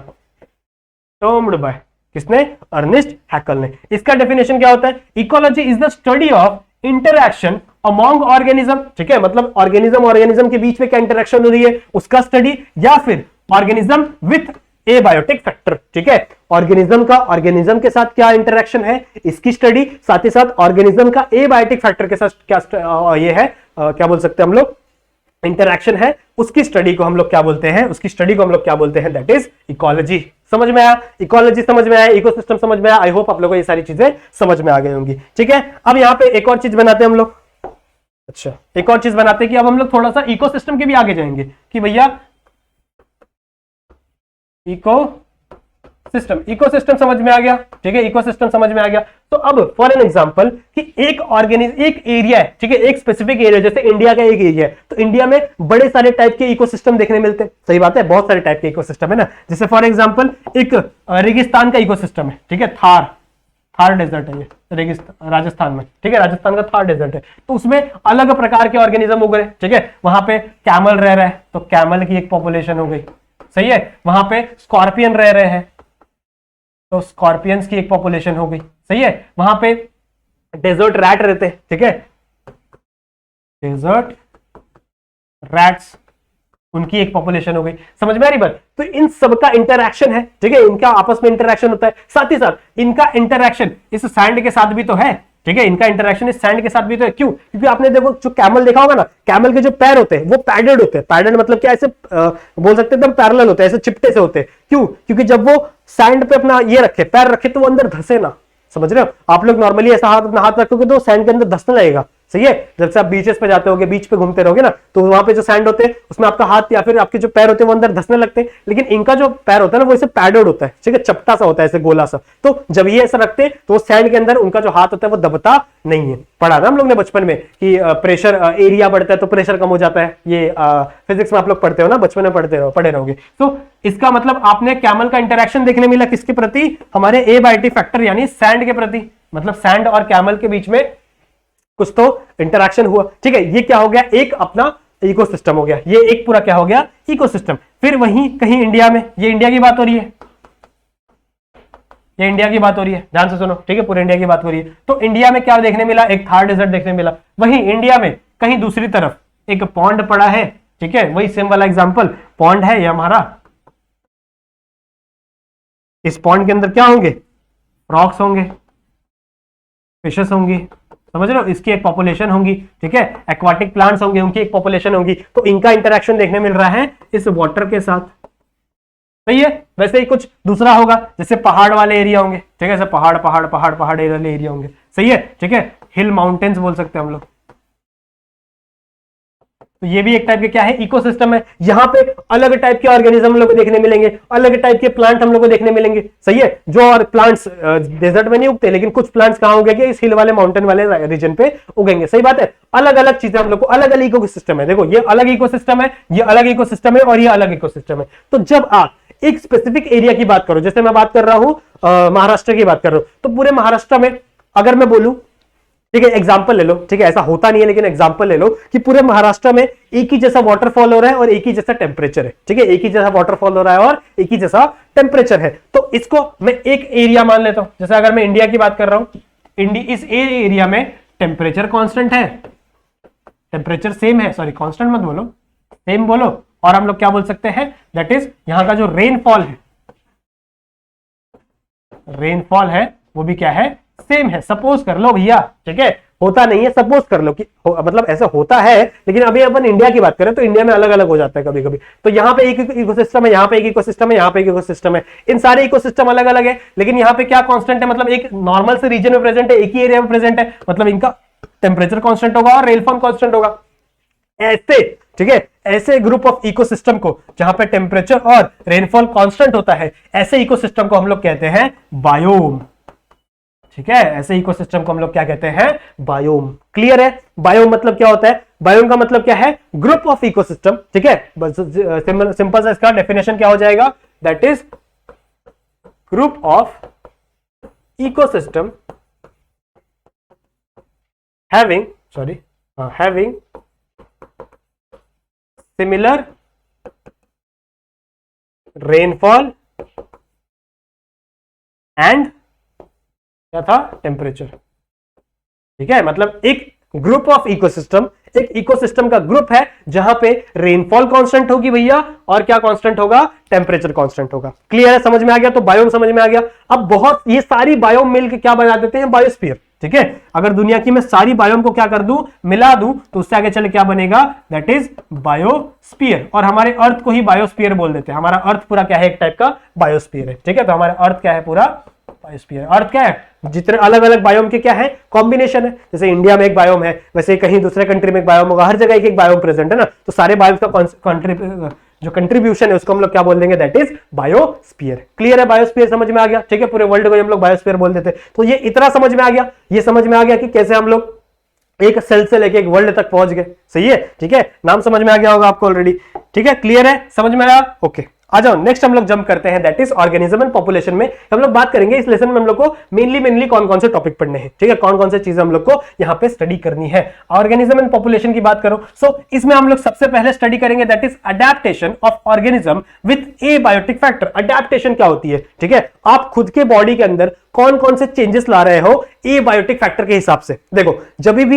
टर्म्ड बाय किसने, अर्नेस्ट हैकल ने। इसका डेफिनेशन क्या होता है, ecology is the study of interaction among organism. ठीक है, मतलब ऑर्गेनिज्म के बीच में क्या इंटरैक्शन हो रही है उसका स्टडी, या फिर organism with a biotic factor. ठीक है, ऑर्गेनिज्म के साथ क्या इंटरैक्शन है इसकी स्टडी, साथ ही साथ ऑर्गेनिज्म का ए बायोटिक फैक्टर के साथ क्या ये है, क्या बोल सकते हैं हम लोग, इंटरैक्शन है, उसकी स्टडी को हम लोग क्या बोलते हैं, उसकी स्टडी को हम लोग क्या बोलते हैं, दैट इज इकोलॉजी। समझ में आया? इकोलॉजी समझ में आया, इकोसिस्टम समझ में आया। आई होप आप लोगों को ये सारी चीजें समझ में आ गई होंगी। ठीक है, अब यहाँ पे एक और चीज बनाते हैं हम लोग। अच्छा, एक और चीज बनाते हैं कि अब हम लोग थोड़ा सा इकोसिस्टम के भी आगे जाएंगे कि भैया इकोसिस्टम समझ में आ गया। ठीक है, इकोसिस्टम समझ में आ गया। तो अब फॉर एन एग्जांपल कि एक एरिया है, ठीक है, एक स्पेसिफिक एरिया, जैसे इंडिया का एक एरिया है, तो इंडिया में बड़े सारे टाइप के इकोसिस्टम देखने मिलते हैं। सही बात है, बहुत सारे टाइप के इकोसिस्टम है ना। जैसे फॉर एग्जांपल एक रेगिस्तान का इकोसिस्टम है। ठीक है, थार डेजर्ट है ये, रेगिस्तान राजस्थान में। ठीक है, राजस्थान का थार डेजर्ट है, तो उसमें अलग प्रकार के ऑर्गेनिज्म उग रहे। ठीक है, वहां पे कैमल रह रहा है, तो कैमल की एक पॉपुलेशन हो गई। सही है, वहां पे स्कॉर्पियन रह रहे हैं, तो स्कॉर्पियंस की एक पॉपुलेशन हो गई। सही है, वहां पे डेजर्ट रैट रहते हैं। ठीक है, डेजर्ट रैट्स, उनकी एक पॉपुलेशन हो गई। समझ में आ रही बात? तो इन सबका इंटरैक्शन है। ठीक है, इनका आपस में इंटरैक्शन होता है, साथ ही साथ इनका इंटरैक्शन इस सैंड के साथ भी तो है। ठीक है, इनका इंटरैक्शन इस सैंड के साथ भी तो है। क्यों? क्योंकि आपने देखो जो कैमल देखा होगा ना, कैमल के जो पैर होते हैं वो पैडेड होते हैं। पैडेड मतलब क्या, ऐसे बोल सकते हैं एकदम पैरेलल होते हैं, ऐसे चिपटे से होते हैं। क्यों? क्योंकि जब वो सैंड पे अपना ये रखे, पैर रखे, तो वो अंदर धसे ना। समझ रहे हो? आप लोग नॉर्मली ऐसा हाथ रखोगे तो सैंड के अंदर धसने लगेगा, सही है। जब से आप बीचेस पे जाते होगे, बीच पे घूमते रहोगे ना, तो वहां पे जो सैंड होते हैं उसमें आपका हाथ या फिर आपके जो पैर होते हैं वो अंदर धंसने लगते हैं, लेकिन इनका जो पैर होता है ना वो इसे पैडेड होता है, ठीक है, चपटा सा होता है, ऐसे गोला सा। तो जब ये ऐसा रखते हैं तो सैंड के अंदर उनका जो हाथ होता है वो दबता नहीं है। पढ़ा ना हम लोग ने बचपन में कि प्रेशर एरिया बढ़ता है तो प्रेशर कम हो जाता है, ये फिजिक्स में आप लोग पढ़ते हो ना, बचपन में पढ़े रहोगे। तो इसका मतलब आपने कैमल का इंटरेक्शन देखने मिला किसके प्रति, हमारे A/T फैक्टर यानी सैंड के प्रति, मतलब सैंड और कैमल के बीच में कुछ तो इंटरेक्शन हुआ, ठीक है। ये क्या हो गया, एक अपना इकोसिस्टम हो गया, ये एक पूरा क्या हो गया, इकोसिस्टम। फिर वहीं कहीं इंडिया में, ये इंडिया की बात हो रही है, ये इंडिया की बात हो रही है, ध्यान से सुनो, ठीक है, पूरे इंडिया की बात हो रही है। तो इंडिया में क्या देखने मिला, एक थार डेजर्ट देखने मिला। वहीं इंडिया में कहीं दूसरी तरफ एक पॉन्ड पड़ा है, ठीक है, वही सेम वाला एग्जांपल, पॉन्ड है ये हमारा। इस पॉन्ड के अंदर क्या होंगे, फ्रॉक्स होंगे, फिशेस होंगी, समझ रहे हो, इसकी एक पॉपुलेशन होंगी, ठीक है, एक्वाटिक प्लांट्स होंगे, उनकी एक पॉपुलेशन होगी। तो इनका इंटरेक्शन देखने मिल रहा है इस वाटर के साथ, सही है। वैसे ही कुछ दूसरा होगा, जैसे पहाड़ वाले एरिया होंगे, ठीक है, जैसे पहाड़ पहाड़ पहाड़ पहाड़ वाले एरिया होंगे, सही है, ठीक है, हिल माउंटेन्स बोल सकते हैं हम लोग। तो ये भी एक टाइप के क्या है, इकोसिस्टम है। यहाँ पे अलग टाइप के ऑर्गेनिज्म हम लोग को देखने मिलेंगे, अलग टाइप के प्लांट हम लोग को देखने मिलेंगे, सही है। जो और प्लांट्स डेजर्ट में नहीं उगते, लेकिन कुछ प्लांट्स कहाँ उगेंगे, इस हिल वाले माउंटेन वाले रीजन पे उगेंगे, सही बात है। अलग अलग चीजें हम लोग को, अलग अलग इकोसिस्टम है। देखो ये अलग इकोसिस्टम है, ये अलग इकोसिस्टम है, और ये अलग इकोसिस्टम है। तो जब आप एक स्पेसिफिक एरिया की बात करो, जैसे मैं बात कर रहा हूं महाराष्ट्र की बात कर रहा हूं, तो पूरे महाराष्ट्र में अगर मैं बोलूं, ठीक है, एग्जाम्पल ले लो, ठीक है, ऐसा होता नहीं है लेकिन एग्जाम्पल ले लो कि पूरे महाराष्ट्र में एक ही जैसा वाटरफॉल हो रहा है और एक ही जैसा टेम्परेचर है, ठीक है, एक ही जैसा वाटरफॉल हो रहा है और एक ही जैसा टेम्परेचर है। तो इसको मैं एक एरिया मान लेता हूं, जैसे अगर मैं इंडिया की बात कर रहा हूं, इस एरिया में टेम्परेचर कॉन्स्टेंट है, टेम्परेचर सेम है, सॉरी कॉन्स्टेंट मत बोलो, सेम बोलो, और हम लोग क्या बोल सकते हैं, दैट इज यहां का जो रेनफॉल है, रेनफॉल है वो भी क्या है, सेम है। सपोज कर लो भैया, ठीक है, होता नहीं है, सपोज कर लो कि मतलब ऐसा होता है, लेकिन अभी अपन इंडिया की बात करें तो इंडिया में अलग अलग हो जाता है कभी कभी। तो यहाँ पे एक इकोसिस्टम है, यहाँ पे एक इकोसिस्टम है, यहाँ पे एक इकोसिस्टम है, इन सारे इकोसिस्टम अलग अलग है, लेकिन यहाँ पे क्या कांस्टेंट है, मतलब एक नॉर्मल से रीजन में प्रेजेंट है, एक ही एरिया में प्रेजेंट है, मतलब इनका टेम्परेचर कांस्टेंट होगा और रेनफॉल कांस्टेंट होगा। ऐसे, ठीक है, ऐसे ग्रुप ऑफ इकोसिस्टम को जहां पे टेम्परेचर और रेनफॉल कांस्टेंट होता है, ऐसे इकोसिस्टम को हम लोग कहते हैं बायोम, ठीक है, ऐसे इकोसिस्टम को हम लोग क्या कहते हैं, बायोम। क्लियर है, बायोम मतलब क्या होता है, बायोम का मतलब क्या है, ग्रुप ऑफ इकोसिस्टम, ठीक है, सिंपल सा इसका डेफिनेशन क्या हो जाएगा, that is group of ecosystem having similar rainfall and क्या था, टेम्परेचर, ठीक है। मतलब एक ग्रुप ऑफ इकोसिस्टम, एक इकोसिस्टम का ग्रुप है जहां पे रेनफॉल कांस्टेंट होगी भैया, और क्या कांस्टेंट होगा, टेम्परेचर कांस्टेंट होगा। क्लियर है, समझ में आ गया। तो बायोम समझ में आ गया। अब बहुत ये सारी बायोम मिलकर क्या बना देते हैं, बायोस्फीयर, ठीक है। अगर दुनिया की मैं सारी बायोम को क्या कर दूं, मिला दूं, तो उससे आगे चले क्या बनेगा, दैट इज बायोस्फीयर। और हमारे अर्थ को ही बायोस्फीयर बोल देते हैं। हमारा अर्थ पूरा क्या है, एक टाइप का बायोस्फीयर है, ठीक है। तो हमारा अर्थ क्या है, पूरा बायोस्फीयर। अर्थ क्या है, जितने अलग अलग बायोम के क्या है, कॉम्बिनेशन है। जैसे इंडिया में एक बायोम है, वैसे कहीं दूसरे कंट्री में एक बायोम होगा, हर जगह एक एक बायोम प्रेजेंट है ना। तो सारे बायोम का जो कंट्रीब्यूशन है उसको हम लोग क्या बोल देंगे, दैट इज बायोस्फीयर। क्लियर है, बायोस्फीयर समझ में आ गया, ठीक है। पूरे वर्ल्ड को हम लोग बायोस्फीयर बोल देते हैं। तो ये इतना समझ में आ गया, ये समझ में आ गया कि कैसे हम लोग एक सेल से लेके एक वर्ल्ड तक पहुंच गए, सही है, ठीक है। नाम समझ में आ गया होगा आपको ऑलरेडी, ठीक है। क्लियर है, समझ में आया, ओके। आ जाओ, नेक्स्ट हम लोग जंप करते हैं, that is organism and population में हम लोग बात करेंगे। इस लेसन में हम लोग को मेनली कौन कौन से टॉपिक पढ़ने हैं, ठीक है, कौन कौन से चीजें हम लोग को यहाँ पे स्टडी करनी है। ऑर्गेनिज्म एंड पॉपुलेशन की बात करो, सो इसमें हम लोग सबसे पहले स्टडी करेंगे that is adaptation of organism with abiotic factor. Adaptation क्या होती है, ठीक है, आप खुद के बॉडी के अंदर कौन कौन से चेंजेस ला रहे हो एबायोटिक फैक्टर के हिसाब से। देखो, जब भी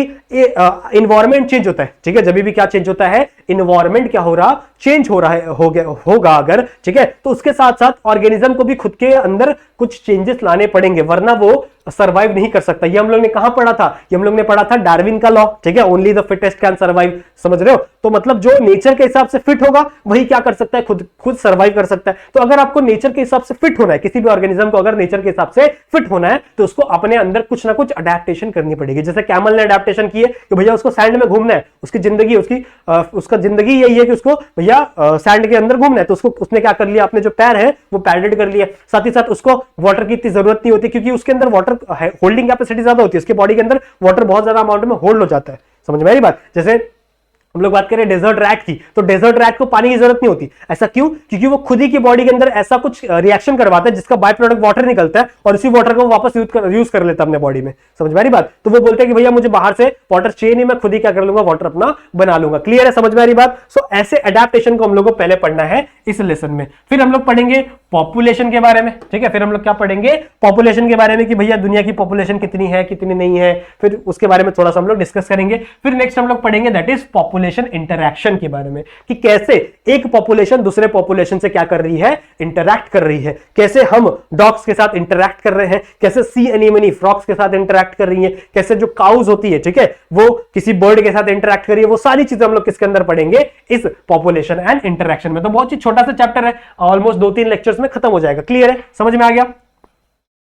इन्वायरमेंट चेंज होता है, ठीक है, जब भी क्या चेंज होता है, इन्वायरमेंट क्या हो रहा, चेंज हो रहा है, होगा अगर, ठीक है, तो उसके साथ साथ ऑर्गेनिज्म को भी खुद के अंदर कुछ चेंजेस लाने पड़ेंगे, वरना वो सर्वाइव नहीं कर सकता। ये हम लोग ने कहां पढ़ा था? ये हम लोग ने पढ़ा था डार्विन का लॉ, ठीक है, only the fittest can survive. समझ रहे हो? तो मतलब जो नेचर के हिसाब से फिट होगा वही क्या कर सकता है? खुद सर्वाइव कर सकता है। तो अगर आपको नेचर के हिसाब से फिट होना है, किसी भी ऑर्गेनिज्म को अगर नेचर के हिसाब से फिट होना है, तो उसको अपने अंदर कुछ ना कुछ अडेप्टेशन करनी पड़ेगी। जैसे कैमल ने अडेप्टेशन की है कि भैया उसको सैंड में घूमना है, उसकी जिंदगी उसका जिंदगी यही है कि उसको भैया सैंड के अंदर घूमना है, तो उसने क्या कर लिया? अपने जो पैर है वो पैडेड कर लिया। साथ ही साथ उसको वाटर की इतनी जरूरत नहीं होती, क्योंकि उसके अंदर वाटर होल्डिंग कैपेसिटी ज्यादा होती है, उसके बॉडी के अंदर वाटर बहुत ज्यादा अमाउंट में होल्ड हो जाता है। समझ में आ रही बात? जैसे हम लोग बात करें डेजर्ट रैट की, तो डेजर्ट रैट को पानी की जरूरत नहीं होती। ऐसा क्यों? क्योंकि वो खुद ही की बॉडी के अंदर ऐसा कुछ रिएक्शन करवाता है जिसका बाय प्रोडक्ट वाटर निकलता है, और उसी वाटर को वापस यूज कर लेता है अपने बॉडी में। समझ में आ रही बात? तो वो बोलते हैं कि भैया मुझे बाहर से वाटर चाहिए नहीं, मैं खुद ही क्या कर लूंगा? वाटर अपना बना लूंगा। क्लियर है? समझ में आ रही बात? सो ऐसे अडेप्टेशन को हम लोग को पहले पढ़ना है इस लेसन में। फिर हम लोग पढ़ेंगे पॉपुलेशन के बारे में, ठीक है। फिर हम लोग क्या पढ़ेंगे? पॉपुलेशन के बारे में कि भैया दुनिया की पॉपुलेशन कितनी है, कितनी नहीं है, फिर उसके बारे में थोड़ा सा हम लोग डिस्कस करेंगे। फिर नेक्स्ट हम लोग पढ़ेंगे दैट इज पॉपुलेशन इंटरैक्शन के बारे में, कि कैसे एक पॉपुलेशन दूसरे पॉपुलेशन से क्या कर रही है? इंटरैक्ट कर रही है। कैसे हम डॉग्स के साथ इंटरैक्ट कर रहे हैं, कैसे सी एनीमनी फ्रॉग्स के साथ इंटरैक्ट कर रही है, कैसे जो काउज होती है, ठीक है, वो किसी बर्ड के साथ इंटरैक्ट कर रही है। वो सारी चीजें हम लोग किसके अंदर पढ़ेंगे? इस पॉपुलेशन एंड इंटरैक्शन में। तो बहुत ही छोटा सा चैप्टर है, ऑलमोस्ट 2-3 लेक्चर्स में खत्म हो जाएगा। क्लियर है? समझ में आ गया?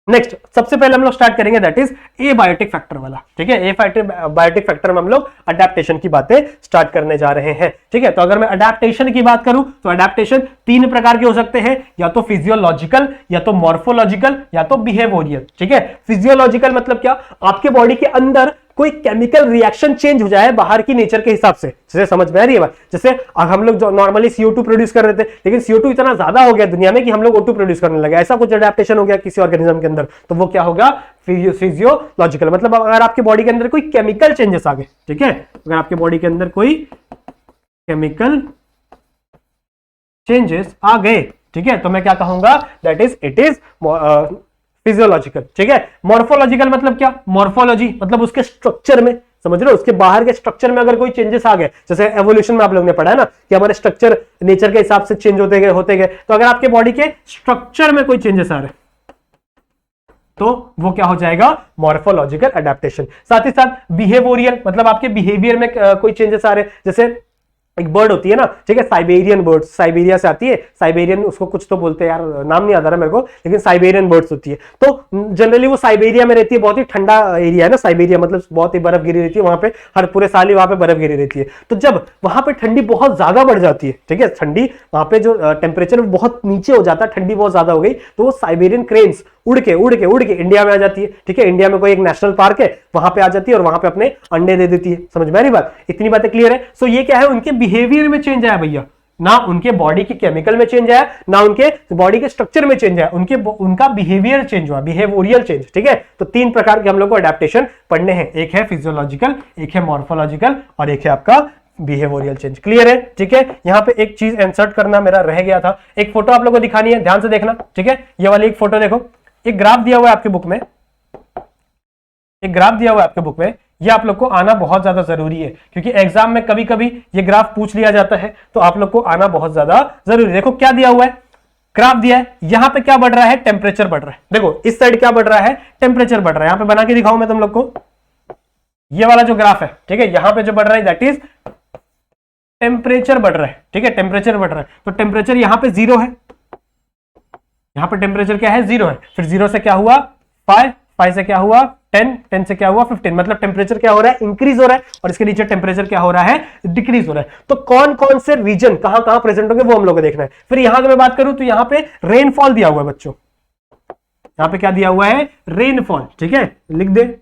नेक्स्ट सबसे पहले हम लोग स्टार्ट करेंगे दैट इज एबायोटिक फैक्टर वाला, ठीक है। एबायोटिक फैक्टर में हम लोग अडेप्टेशन की बातें स्टार्ट करने जा रहे हैं, ठीक है। तो अगर मैं अडेप्टेशन की बात करूं तो अडेप्टेशन 3 प्रकार के हो सकते हैं, या तो फिजियोलॉजिकल, या तो मॉर्फोलॉजिकल, या तो बिहेवियरल, ठीक है। फिजियोलॉजिकल मतलब क्या? आपके बॉडी के अंदर कोई केमिकल रिएक्शन चेंज हो जाए बाहर की नेचर के हिसाब से। जैसे समझ में आ रही है बात? जैसे हम लोग जो नॉर्मली CO2 प्रोड्यूस कर रहे थे, लेकिन CO2 इतना ज्यादा हो गया दुनिया में कि हम लोग O2 प्रोड्यूस करने लगे, ऐसा कुछ अडेप्टेशन हो गया किसी ऑर्गेनिज्म के अंदर, तो वो क्या होगा? फिजियोलॉजिकल। मतलब अगर आपके बॉडी के अंदर कोई केमिकल चेंजेस आ गए, ठीक है, अगर आपके बॉडी के अंदर कोई केमिकल चेंजेस आ गए, ठीक है, तो मैं क्या कहूंगा? That is it is physiological, ठीक है। मॉर्फोलॉजिकल मतलब क्या? मॉर्फोलॉजी मतलब उसके स्ट्रक्चर में, समझ रहे हो, उसके बाहर के स्ट्रक्चर में अगर कोई चेंजेस आ गए, जैसे एवोल्यूशन में आप लोगों ने पढ़ा है ना कि हमारे स्ट्रक्चर नेचर के हिसाब से चेंज होते गए। तो अगर आपके बॉडी के स्ट्रक्चर में कोई चेंजेस आ रहे तो वो क्या हो जाएगा? Morphological adaptation. साथ ही साथ बिहेवियरल मतलब आपके बिहेवियर में कोई चेंजेस आ रहे, जैसे एक बर्ड होती है ना, ठीक है, साइबेरियन बर्ड्स, साइबेरिया से आती है, साइबेरियन, उसको कुछ तो बोलते हैं यार, नाम नहीं आ रहा मेरे को, लेकिन साइबेरियन बर्ड्स होती है। तो जनरली वो साइबेरिया में रहती है, बहुत ही ठंडा एरिया है ना साइबेरिया, मतलब बहुत ही बर्फ गिरी रहती है वहां पे, हर पूरे साल ही वहां पे बर्फ गिरी रहती है। तो जब वहां पे ठंडी बहुत ज्यादा बढ़ जाती है, ठीक है, ठंडी वहां पे जो टेम्परेचर बहुत नीचे हो जाता है, ठंडी बहुत ज्यादा हो गई, तो वो साइबेरियन क्रेन्स उड़ के इंडिया में आ जाती है, ठीक है। इंडिया में कोई एक नेशनल पार्क है, वहां पे आ जाती है और वहां पे अपने अंडे दे देती है। समझ में आ रही बात? इतनी बातें क्लियर है? सो ये क्या है? उनके बिहेवियर में चेंज आया भैया, ना उनके बॉडी के केमिकल में चेंज आया, ना उनके बॉडी के स्ट्रक्चर में चेंज आया, उनका बिहेवियर चेंज हुआ, बिहेवियरल चेंज, ठीक है। तो 3 प्रकार के हम लोग को अडेप्टेशन पढ़ने हैं, एक है फिजियोलॉजिकल, एक है मॉर्फोलॉजिकल, और एक है आपका बिहेवियरल चेंज। क्लियर है? ठीक है। यहां पे एक चीज इंसर्ट करना मेरा रह गया था, एक फोटो आप लोगों को दिखानी है, ध्यान से देखना, ठीक है। ये वाली एक फोटो देखो, एक ग्राफ दिया हुआ है आपके बुक में, एक ग्राफ दिया हुआ है आपके बुक में, ये आप लोग को आना बहुत ज्यादा जरूरी है, क्योंकि एग्जाम में कभी कभी ये ग्राफ पूछ लिया जाता है, तो आप लोग को आना बहुत ज्यादा जरूरी है। देखो क्या दिया हुआ है, ग्राफ दिया है, यहां पे क्या बढ़ रहा है? टेम्परेचर बढ़ रहा है। देखो इस साइड क्या बढ़ रहा है? टेम्परेचर बढ़ रहा है। यहां पे बना के दिखाऊं मैं तुम लोग को, ये वाला जो ग्राफ है, ठीक है, यहां पे जो बढ़ रहा है दैट इज टेम्परेचर बढ़ रहा है, ठीक है, टेम्परेचर बढ़ रहा है। तो टेम्परेचर यहां पे 0 है, यहां पे टेम्परेचर क्या है? 0 है। फिर 0 से क्या हुआ? 5, 5 से क्या हुआ? 10, 10 से क्या हुआ? 15। मतलब टेम्परेचर क्या हो रहा है? इंक्रीज हो रहा है, और इसके नीचे टेम्परेचर क्या हो रहा है? डिक्रीज हो रहा है। तो कौन कौन से रीजन कहां कहां प्रेजेंट होंगे वो हम लोग को देखना है। फिर यहां की मैं बात करूं तो यहां पे रेनफॉल दिया हुआ है बच्चों, यहां पे क्या दिया हुआ है? रेनफॉल, ठीक है, लिख दे,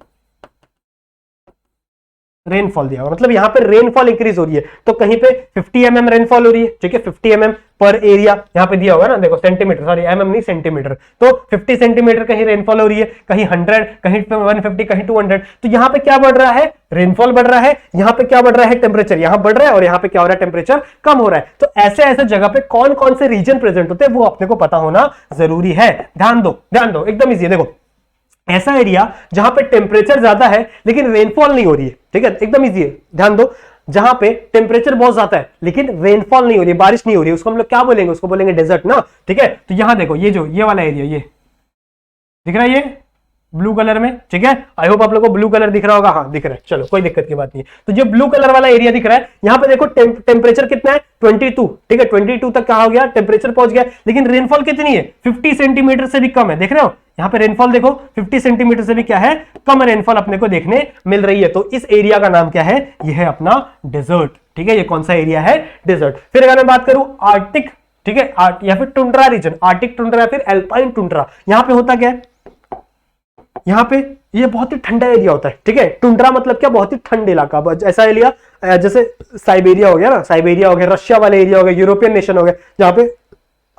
रेनफॉल दिया हुआ, मतलब यहां पे रेनफॉल इंक्रीज हो रही है। तो कहीं पे 50 mm रेनफॉल हो रही है, ठीक है, 50 mm पर एरिया यहां पे दिया हुआ है ना, देखो सेंटीमीटर, सॉरी mm नहीं सेंटीमीटर, तो 50 सेंटीमीटर कहीं रेनफॉल हो रही है, कहीं 100, कहीं 150, कहीं 200। तो यहां पे क्या बढ़ रहा है? रेनफॉल बढ़ रहा है। यहां पे क्या बढ़ रहा है? टेम्परेचर यहां बढ़ रहा है, और यहां पे क्या हो रहा है? टेम्परेचर कम हो रहा है। तो ऐसे ऐसे जगह पे कौन कौन से रीजन प्रेजेंट होते हैं वो अपने को पता होना जरूरी है। ध्यान दो, ध्यान दो, एकदम इजी है। देखो ऐसा एरिया जहां पे टेम्परेचर ज्यादा है लेकिन रेनफॉल नहीं हो रही है, ठीक है, एकदम इजी है, ध्यान दो। जहां पे टेम्परेचर बहुत ज्यादा है लेकिन रेनफॉल नहीं हो रही है, बारिश नहीं हो रही है, उसको हम लोग क्या बोलेंगे? उसको बोलेंगे डेजर्ट ना, ठीक है। तो यहां देखो ये जो ये वाला एरिया, ये दिख रहा है, ब्लू कलर में, ठीक है। आई होप आप लोगों को ब्लू कलर दिख रहा होगा, हाँ दिख रहा है, चलो कोई दिक्कत की बात नहीं है। तो जो ब्लू कलर वाला एरिया दिख रहा है, यहाँ पे देखो टेम्परेचर कितना है 22, ठीक है, 22 तक कहा हो गया, टेम्परेचर पहुंच गया, लेकिन रेनफॉल कितनी है 50 सेंटीमीटर से भी कम है, देख रहे हो यहाँ पे रेनफॉल देखो 50 सेंटीमीटर से भी क्या है, कम रेनफॉल अपने को देखने मिल रही है। तो इस एरिया का नाम क्या है, यह है अपना डेजर्ट, ठीक है। ये कौन सा एरिया है, डेजर्ट। फिर अगर मैं बात करूं आर्टिक, ठीक है, या फिर टुंड्रा रीजन, आर्टिक टुंड्रा या फिर एल्पाइन टुंड्रा, यहां पे होता क्या है, यहां पे ये बहुत ही ठंडा एरिया होता है, ठीक है। टुंड्रा मतलब क्या, बहुत ही ठंडा इलाका, ऐसा एरिया जैसे साइबेरिया हो गया ना, साइबेरिया हो गया, रशिया वाला एरिया हो गया, यूरोपियन नेशन हो गया, जहां पे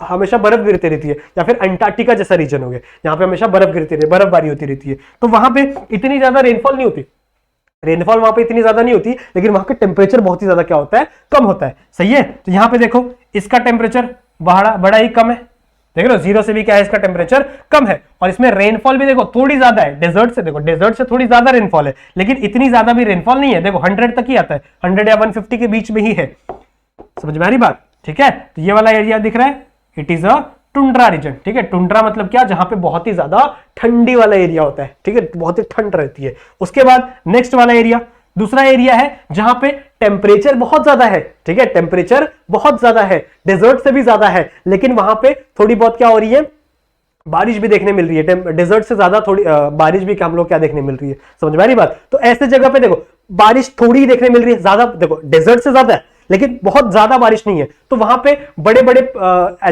हमेशा बर्फ गिरती रहती है, या फिर अंटार्कटिका जैसा रीजन हो गया, जहां पे हमेशा बर्फ गिरती रहती है, बर्फबारी होती रहती है। तो वहां पे इतनी ज्यादा रेनफॉल नहीं होती, रेनफॉल वहां पे इतनी ज्यादा नहीं होती, लेकिन वहां का टेम्परेचर बहुत ही ज्यादा क्या होता है, कम होता है, सही है। तो यहां पे देखो इसका टेम्परेचर बड़ा ही कम है, देख रहे हो, 0 से भी क्या है, इसका टेम्परेचर कम है, और इसमें रेनफॉल भी देखो थोड़ी ज्यादा है, डेजर्ट से देखो, डेजर्ट से थोड़ी ज्यादा रेनफॉल है, लेकिन इतनी ज्यादा भी रेनफॉल नहीं है, देखो 100 तक ही आता है, 100 या 150 के बीच में ही है, समझ में आ रही बात, ठीक है। तो ये वाला एरिया दिख रहा है, it is a tundra region, ठीक है। टुंड्रा मतलब क्या, जहां पे बहुत ही ज्यादा ठंडी वाला एरिया होता है, ठीक है, बहुत ही ठंड रहती है। उसके बाद नेक्स्ट वाला एरिया, दूसरा एरिया है जहां पे टेम्परेचर बहुत ज्यादा है, ठीक है, टेम्परेचर बहुत ज्यादा है, डेजर्ट से भी ज्यादा है, लेकिन वहां पे थोड़ी बहुत क्या हो रही है, बारिश भी देखने मिल रही है, डेजर्ट से ज्यादा थोड़ी बारिश भी हम लोग क्या देखने मिल रही है, समझ में आ रही बात। तो ऐसे जगह पे देखो बारिश थोड़ी देखने मिल रही है, ज्यादा देखो डेजर्ट से ज्यादा है, लेकिन बहुत ज्यादा बारिश नहीं है, तो वहां पे बड़े बड़े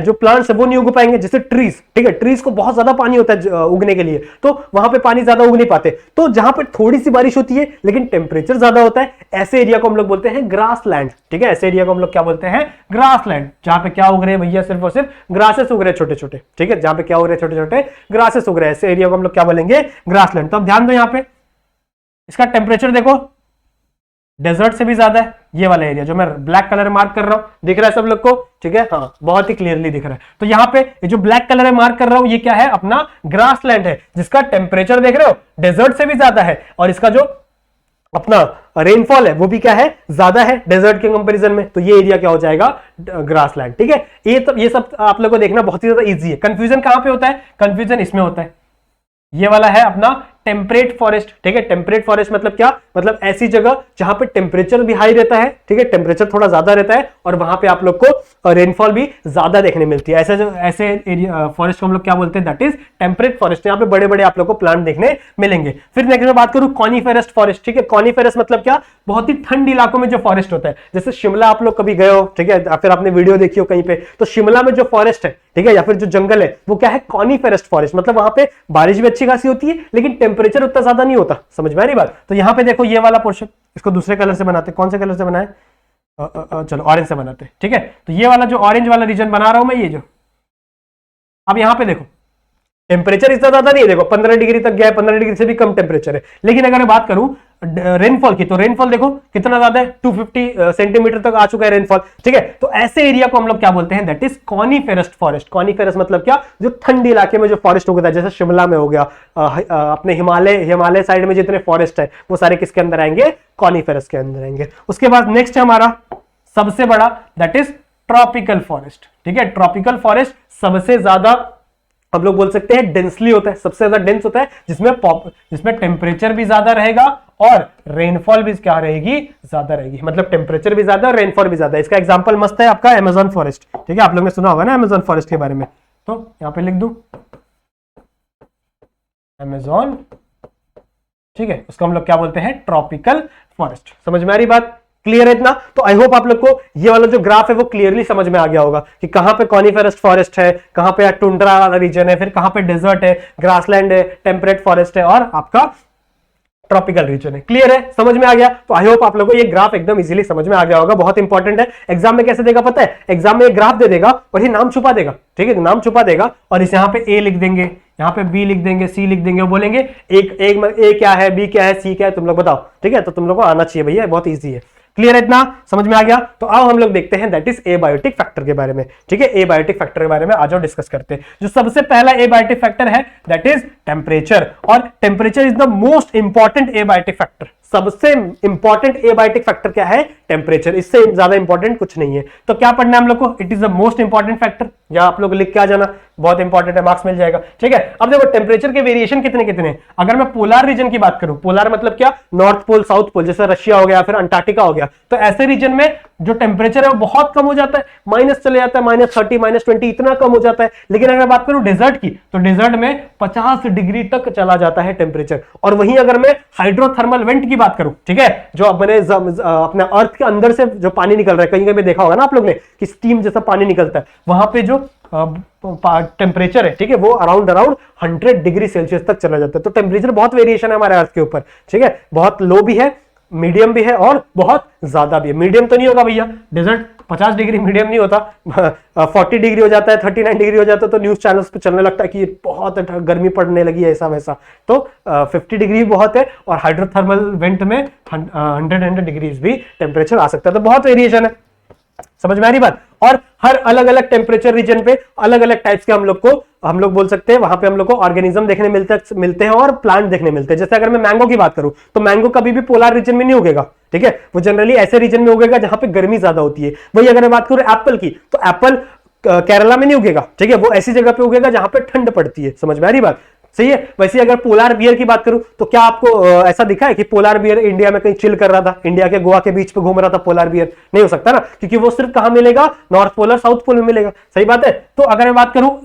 जो प्लांट्स है वो नहीं उग पाएंगे, जैसे ट्रीज, ठीक है, ट्रीज को बहुत ज्यादा पानी होता है उगने के लिए, तो वहां पे पानी ज्यादा उग नहीं पाते। तो जहां पे थोड़ी सी बारिश होती है लेकिन टेम्परेचर ज्यादा होता है, ऐसे एरिया को हम लोग बोलते हैं ग्रासलैंड, ठीक है, ऐसे एरिया को हम लोग क्या बोलते हैं, ग्रासलैंड, जहां पे क्या उग रहे हैं भैया, सिर्फ और सिर्फ ग्रासेस उग रहे हैं छोटे छोटे, ठीक है, जहां पे क्या उग रहे हैं, छोटे छोटे ग्रासेस उग रहे हैं, ऐसे एरिया को हम लोग क्या बोलेंगे, ग्रासलैंड। तो अब ध्यान दो, यहाँ पे इसका टेम्परेचर देखो डेजर्ट से भी ज्यादा है, ये वाला एरिया जो मैं ब्लैक कलर मार्क कर रहा हूं, दिख रहा है सब लोग को, ठीक है, हाँ बहुत ही क्लियरली दिख रहा है। तो यहाँ पे ये जो ब्लैक कलर में मार्क कर रहा हूं, ये क्या है, अपना ग्रासलैंड है, जिसका टेम्परेचर देख रहे हो डेजर्ट से भी ज्यादा है, और इसका जो अपना रेनफॉल है वो भी क्या है, ज्यादा है डेजर्ट के कंपैरिजन में। तो ये एरिया क्या हो जाएगा, ग्रासलैंड, ठीक है। ये सब आप लोगों को देखना बहुत ही ज्यादा इजी है। कंफ्यूजन कहां पे होता है, कंफ्यूजन इसमें होता है, ये वाला है अपना टेम्परेट फॉरेस्ट, ठीक है। टेम्परेट फॉरेस्ट मतलब क्या, मतलब ऐसी जगह जहां पे टेम्परेचर भी हाई रहता है, ठीक है, टेम्परेचर थोड़ा ज्यादा रहता है, और वहां पे आप लोग को रेनफॉल भी ज्यादा देखने मिलती है। ऐसे एरिया फॉरेस्ट को हम लोग क्या बोलते हैं, दैट इज टेम्परेट फॉरेस्ट। यहाँ पे बड़े बड़े आप लोग को प्लांट देखने मिलेंगे। फिर नेक्स्ट में बात करूं कॉनिफेरस फॉरेस्ट, ठीक है। कॉनिफेरस मतलब क्या, बहुत ही ठंड इलाकों में जो फॉरेस्ट होता है, जैसे शिमला आप लोग कभी गए हो, ठीक है, फिर आपने वीडियो देखी हो कहीं पे, तो शिमला में जो फॉरेस्ट है, ठीक है, या फिर जो जंगल है, वो क्या है, कॉनिफेरस फॉरेस्ट, मतलब वहां पे बारिश भी अच्छी खासी होती है, लेकिन टेम्परेचर उतना ज्यादा नहीं होता, समझ में आ रही बात। तो यहां पे देखो ये वाला पोर्शन, इसको दूसरे कलर से बनाते, कौन से कलर से बनाए, चलो ऑरेंज से बनाते, ठीक है। तो ये वाला जो ऑरेंज वाला रीजन बना रहा हूं मैं, ये जो, अब यहां पे देखो टेम्परेचर इतना ज्यादा नहीं है, देखो 15 डिग्री तक गया है, 15 डिग्री से भी कम टेम्परेचर है। लेकिन अगर मैं बात करूं रेनफॉल की, तो रेनफॉल देखो कितना ज्यादा है, 250 सेंटीमीटर तक आ चुका है रेनफॉल, ठीक है। तो ऐसे एरिया को हम लोग क्या बोलते हैं, that is coniferous forest. Coniferous मतलब क्या, जो ठंडी इलाके में जो फॉरेस्ट होता है, जैसे शिमला में हो गया, अपने हिमालय साइड में जितने फॉरेस्ट है वो सारे किसके अंदर आएंगे, कॉनिफेरस के अंदर आएंगे। उसके बाद नेक्स्ट है हमारा सबसे बड़ा, दैट इज ट्रॉपिकल फॉरेस्ट, ठीक है। ट्रॉपिकल फॉरेस्ट सबसे ज्यादा हम लोग बोल सकते हैं डेंसली होता है, सबसे ज्यादा डेंस होता है, जिसमें टेम्परेचर भी ज्यादा रहेगा और रेनफॉल भी क्या रहेगी, ज्यादा रहेगी, मतलब टेम्परेचर भी ज्यादा और रेनफॉल भी ज्यादा। इसका एग्जांपल मस्त है आपका अमेज़न फॉरेस्ट, ठीक है, आप लोगों ने सुना होगा ना अमेज़न फॉरेस्ट के बारे में, तो यहां पे लिख दूं अमेज़न, ठीक है, उसको हम लोग क्या बोलते हैं, ट्रॉपिकल फॉरेस्ट। समझ में आ रही बात, क्लियर है इतना। तो आई होप आप लोग को ये वाला जो ग्राफ है वो क्लियरली समझ में आ गया होगा कि कहां पे कॉनिफेरस फॉरेस्ट है, कहां पे टुंड्रा वाला रीजन है, फिर कहां पे डेजर्ट है, ग्रासलैंड है, टेम्परेट फॉरेस्ट है, और आपका ट्रॉपिकल रीजन है। क्लियर है, समझ में आ गया। तो आई होप आप लोगों को ये ग्राफ एकदम इजीली समझ में आ गया होगा। बहुत इंपॉर्टेंट है, एग्जाम में कैसे देगा पता है, एग्जाम में एक ग्राफ दे देगा और ये नाम छुपा देगा, ठीक है, नाम छुपा देगा, और इस यहाँ पे ए लिख देंगे, यहाँ पे बी लिख देंगे, सी लिख देंगे, बोलेंगे ए क्या है, बी क्या है, सी क्या है, तुम लोग बताओ, ठीक है। तो तुम लोग को आना चाहिए भैया, बहुत ईजी है। क्लियर है इतना, समझ में आ गया। तो आओ हम लोग देखते हैं दैट इज एबायोटिक फैक्टर के बारे में, ठीक है। एबायोटिक फैक्टर के बारे में आ जाओ डिस्कस करते हैं। जो सबसे पहला एबायोटिक फैक्टर है दैट इज टेम्परेचर, और temperature is the most important abiotic factor. सबसे इंपॉर्टेंट एबायोटिक फैक्टर क्या है? टेम्परेचर। इससे ज्यादा इंपॉर्टेंट कुछ नहीं है। तो क्या पढ़ना है हम लोग को? It is the most important factor. या आप लोग लिख के आ जाना, बहुत इंपॉर्टेंट है, मार्क्स मिल जाएगा। ठीक है, अब देखो टेम्परेचर के वेरिएशन कितने कितने हैं। अगर मैं पोलर रीजन की बात करूं, पोलर मतलब क्या? नॉर्थ पोल, साउथ पोल, जैसे रशिया हो गया, फिर अंटार्कटिका हो गया, तो ऐसे रीजन में जो टेम्परेचर है वो बहुत कम हो जाता है, माइनस चले जाता है, -30, -20, इतना कम हो जाता है। लेकिन अगर बात करूं डेजर्ट की, तो डेजर्ट में 50 डिग्री तक चला जाता है टेम्परेचर। और वहीं अगर मैं हाइड्रोथर्मल वेंट की बात करूं, ठीक है, जो अपने अपने अर्थ के अंदर से जो पानी निकल रहा है, कहीं कहीं देखा होगा ना आप लोग ने कि स्टीम जैसा पानी निकलता है, वहां पे जो टेम्परेचर है, ठीक है, वो अराउंड 100 डिग्री सेल्सियस तक चला जाता है। तो टेम्परेचर बहुत वेरिएशन है हमारे अर्थ के ऊपर। ठीक है, बहुत लो भी है, मीडियम भी है और बहुत ज्यादा भी है। मीडियम तो नहीं होगा भैया, डेजर्ट 50 डिग्री मीडियम नहीं होता, 40 डिग्री हो जाता है, 39 डिग्री हो जाता है, तो न्यूज चैनल्स पे चलने लगता है कि बहुत गर्मी पड़ने लगी है, ऐसा वैसा। तो 50 डिग्री बहुत है, और हाइड्रोथर्मल वेंट में 100 डिग्रीज भी टेम्परेचर आ सकता है। तो बहुत वेरिएशन है, समझ में आ रही बात। और हर अलग अलग टेम्परेचर रीजन पे अलग अलग टाइप्स के हम लोग बोल सकते हैं, वहां पे हम लोग को ऑर्गेनिज्म देखने मिलते हैं और प्लांट देखने मिलते हैं। जैसे अगर मैं मैंगो की बात करूं, तो मैंगो कभी भी पोलर रीजन में नहीं उगेगा। ठीक है, वो जनरली ऐसे रीजन में उगेगा जहां पे गर्मी ज्यादा होती है। वही अगर मैं बात करूं एप्पल की, तो एप्पल केरला में नहीं उगेगा। ठीक है, वो ऐसी जगह पे उगेगा जहां पे ठंड पड़ती है। समझ में आ रही बात, सही है। वैसे अगर पोलर बियर की बात करूं, तो क्या आपको ऐसा दिखा है कि पोलर बियर इंडिया में कहीं चिल कर रहा था, इंडिया के गोवा के बीच पे घूम रहा था पोलर बियर? नहीं हो सकता ना, क्योंकि वो सिर्फ कहां मिलेगा? नॉर्थ पोल और साउथ पोल में मिलेगा। सही बात है। तो अगर मैं बात करूं,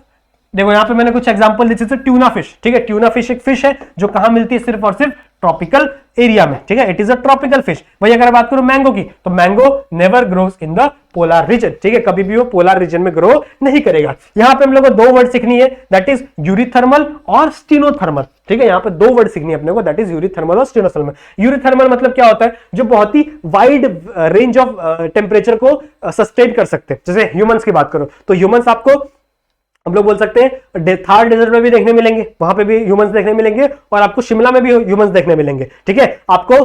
देखो यहां पे मैंने कुछ एग्जांपल दी, जैसे ट्यूना फिश। ठीक है, ट्यूना फिश एक फिश है जो कहां मिलती है? सिर्फ और सिर्फ ट्रॉपिकल एरिया में। ठीक है, it is a tropical fish. वही अगर बात करूं मैंगो की, तो mango never grows in the polar region. ठीक है, कभी भी वो पोलर रीजन में ग्रो नहीं करेगा। यहां पे हम लोग को दो वर्ड सीखनी है, दैट इज यूरिथर्मल और स्टीनोथर्मल। ठीक है, यहां पे दो वर्ड सीखनी है अपने को, दैट इज यूरिथर्मल और स्टीनोथर्मल। यूरिथर्मल मतलब क्या होता है? जो बहुत ही वाइड रेंज ऑफ टेम्परेचर को सस्टेन कर सकते हैं। जैसे ह्यूमंस की बात करो, तो ह्यूमंस आपको हम लोग बोल सकते हैं थार डेजर्ट में भी देखने मिलेंगे, वहां पे भी ह्यूमंस देखने मिलेंगे, और आपको शिमला में भी ह्यूमंस देखने मिलेंगे। ठीक है, आपको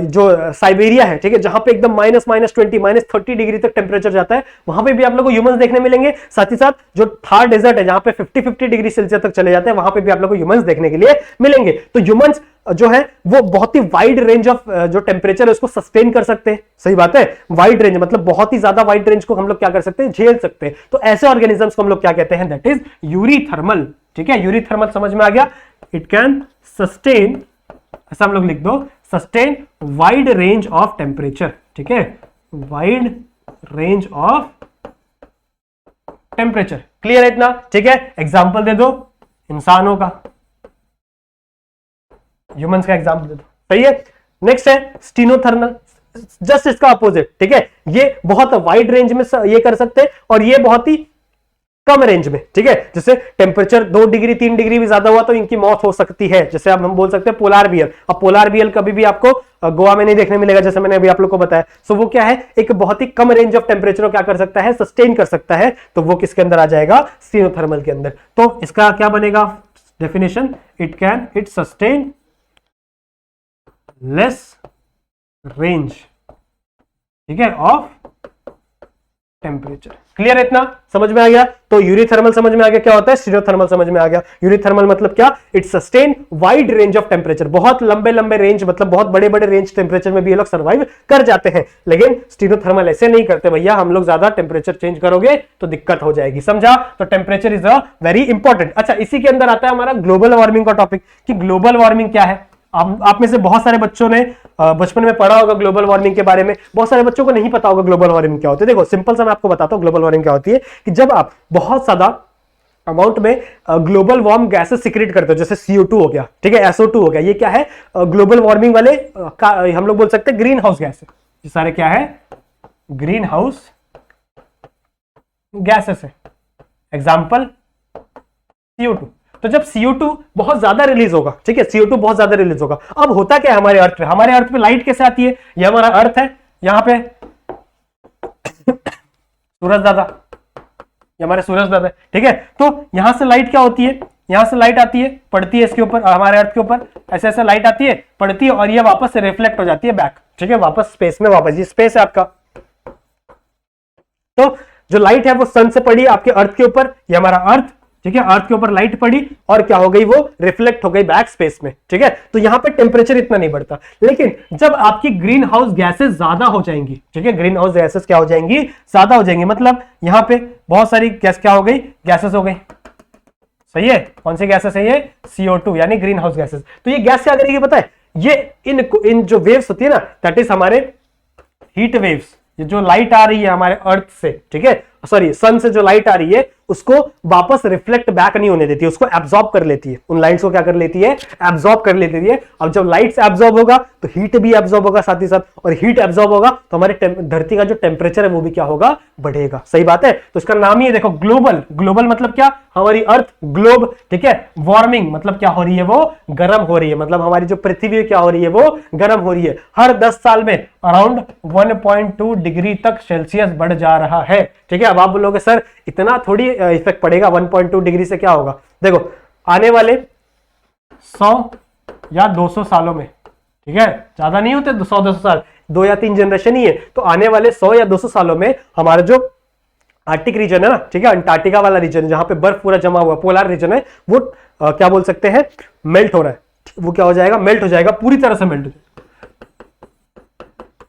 जो साइबेरिया है, ठीक है, जहां पे एकदम -20, -30 डिग्री तक टेम्परेचर जाता है, वहां पे भी आप लोग को ह्यूमंस देखने मिलेंगे। साथ ही साथ जो थार डेजर्ट है, जहां पे 50 डिग्री सेल्सियस तक चले जाते हैं, वहां पे भी आप लोग को ह्यूमंस देखने के लिए मिलेंगे। तो ह्यूमंस जो है वो बहुत ही वाइड रेंज ऑफ जो टेम्परेचर है उसको सस्टेन कर सकते हैं। सही बात है, वाइड रेंज मतलब बहुत ही ज्यादा वाइड रेंज को हम लोग क्या कर सकते हैं? झेल सकते हैं। तो ऐसे ऑर्गेनिजम्स को हम लोग क्या कहते हैं? That is eurythermal. ठीक है, यूरिथर्मल समझ में आ गया। इट कैन सस्टेन, ऐसा हम लोग लिख दो, sustain wide range of temperature. ठीक है, wide range of temperature. Clear है इतना? ठीक है, एग्जाम्पल दे दो इंसानों का, ह्यूमंस का एग्जाम्पल दे दो। सही है। नेक्स्ट है स्टीनोथर्मल, जस्ट इसका अपोजिट। ठीक है, ये बहुत वाइड रेंज में ये कर सकते हैं, और ये बहुत ही कम रेंज में। ठीक है, जैसे टेम्परेचर 2 डिग्री 3 डिग्री भी ज्यादा हुआ तो इनकी मौत हो सकती है। जैसे अब हम बोल सकते हैं पोलर बियर। अब पोलर बियर कभी भी आपको गोवा में नहीं देखने मिलेगा, जैसे मैंने अभी आप लोग को बताया। सो वो क्या है? एक बहुत ही कम रेंज ऑफ टेम्परेचर को क्या कर सकता है? सस्टेन कर सकता है। तो वो किसके अंदर आ जाएगा? स्टीनोथर्मल के अंदर। तो इसका क्या बनेगा definition? It sustain less range, ठीक है, ऑफ टेम्परेचर। क्लियर है इतना? समझ में आ गया? तो यूरिथर्मल समझ में आ गया क्या होता है, स्टीरियोथर्मल समझ में आ गया। यूरिथर्मल मतलब क्या? It sustain wide range of temperature, बहुत लंबे लंबे रेंज, मतलब बहुत बड़े बड़े रेंज टेम्परेचर में भी ये लोग सर्वाइव कर जाते हैं। लेकिन स्टीरियोथर्मल ऐसे नहीं करते भैया, हम लोग ज्यादा टेम्परेचर चेंज करोगे तो दिक्कत हो जाएगी, समझा? तो temperature is a very important. अच्छा, इसी के अंदर आता है हमारा ग्लोबल वार्मिंग का टॉपिक, कि ग्लोबल वार्मिंग क्या है। आप में से बहुत सारे बच्चों ने बचपन में पढ़ा होगा ग्लोबल वार्मिंग के बारे में, बहुत सारे बच्चों को नहीं पता होगा ग्लोबल वार्मिंग क्या होती है। देखो सिंपल सा मैं आपको बताता हूं ग्लोबल वार्मिंग क्या होती है, कि जब आप बहुत ज्यादा अमाउंट में ग्लोबल वार्म गैसेस सिक्रेट करते हो, जैसे CO2 हो गया, ठीक है, SO2 हो गया, ये क्या है? ग्लोबल वार्मिंग वाले हम लोग बोल सकते हैं ग्रीन हाउस गैस, ये सारे क्या है? ग्रीन हाउस गैसेस है। Example CO2। तो जब CO2 बहुत ज्यादा रिलीज होगा, ठीक है, CO2 बहुत ज्यादा रिलीज होगा, अब होता क्या है हमारे अर्थ पे? हमारे अर्थ पे लाइट कैसे आती है? ये हमारा अर्थ है, यहां पे सूरज दादा, ये हमारे सूरज दादा, ठीक है। तो यहां से लाइट क्या होती है? यहां से लाइट आती है, पड़ती है इसके ऊपर, हमारे अर्थ के ऊपर, ऐसे ऐसे लाइट आती है, पड़ती है, और ये वापस से रिफ्लेक्ट हो जाती है बैक, ठीक है, वापस स्पेस में, वापस ये स्पेस है आपका। तो जो लाइट है वो सन से पड़ी आपके अर्थ के ऊपर, ये हमारा अर्थ, ठीक है, अर्थ के ऊपर लाइट पड़ी और क्या हो गई, वो रिफ्लेक्ट हो गई बैक स्पेस में। ठीक है, तो यहां पे टेम्परेचर इतना नहीं बढ़ता। लेकिन जब आपकी ग्रीन हाउस गैसेस ज्यादा हो जाएंगी, ठीक है, ग्रीन हाउस गैसेस क्या हो जाएंगी, ज्यादा हो जाएंगी, मतलब यहां पे बहुत सारी गैस क्या हो गई, गैसेस हो गई। सही है, कौन सी गैसेस है ये, CO2 यानी ग्रीन हाउस गैसेस। तो ये गैस क्या करेगी पता है, ये इन जो वेव्स होती है ना, दैट इज हमारे हीट वेव्स, ये जो लाइट आ रही है हमारे अर्थ से, ठीक है, सॉरी सन से जो लाइट आ रही है उसको वापस रिफ्लेक्ट बैक नहीं होने देती, उसको एब्जॉर्ब कर लेती है, उन लाइट्स को क्या कर लेती है, एब्जॉर्ब कर लेती है। अब जब लाइट्स एब्जॉर्ब होगा तो हीट भी एब्जॉर्ब होगा साथ ही साथ, और हीट एब्जॉर्ब होगा तो हमारे धरती का जो टेम्परेचर है वो भी क्या होगा, बढ़ेगा। सही बात है, तो इसका नाम ही है देखो ग्लोबल। ग्लोबल मतलब क्या, हमारी अर्थ ग्लोब, ठीक है, वार्मिंग मतलब क्या हो रही है, वो गर्म हो रही है, मतलब हमारी जो पृथ्वी क्या हो रही है, वो गर्म हो रही है। हर 10 साल में अराउंड 1.2 डिग्री तक सेल्सियस बढ़ जा रहा है। ठीक है, अब आप बोलोगे सर इतना थोड़ी इफेक्ट पड़ेगा, 1.2 डिग्री से क्या होगा। देखो आने वाले 100 या 200 सालों में, ठीक है, ज्यादा नहीं होते 100-200 साल, 2 या 3 जनरेशन ही है, तो आने वाले 100 या 200 सालों में हमारा जो आर्टिक रीजन है ना, ठीक है, अंटार्कटिका वाला रीजन जहां पे बर्फ पूरा जमा हुआ, पोलर रीजन है, वो क्या बोल सकते हैं, मेल्ट हो रहा है। वो क्या हो जाएगा, मेल्ट हो जाएगा, पूरी तरह से मेल्ट हो जाएगा,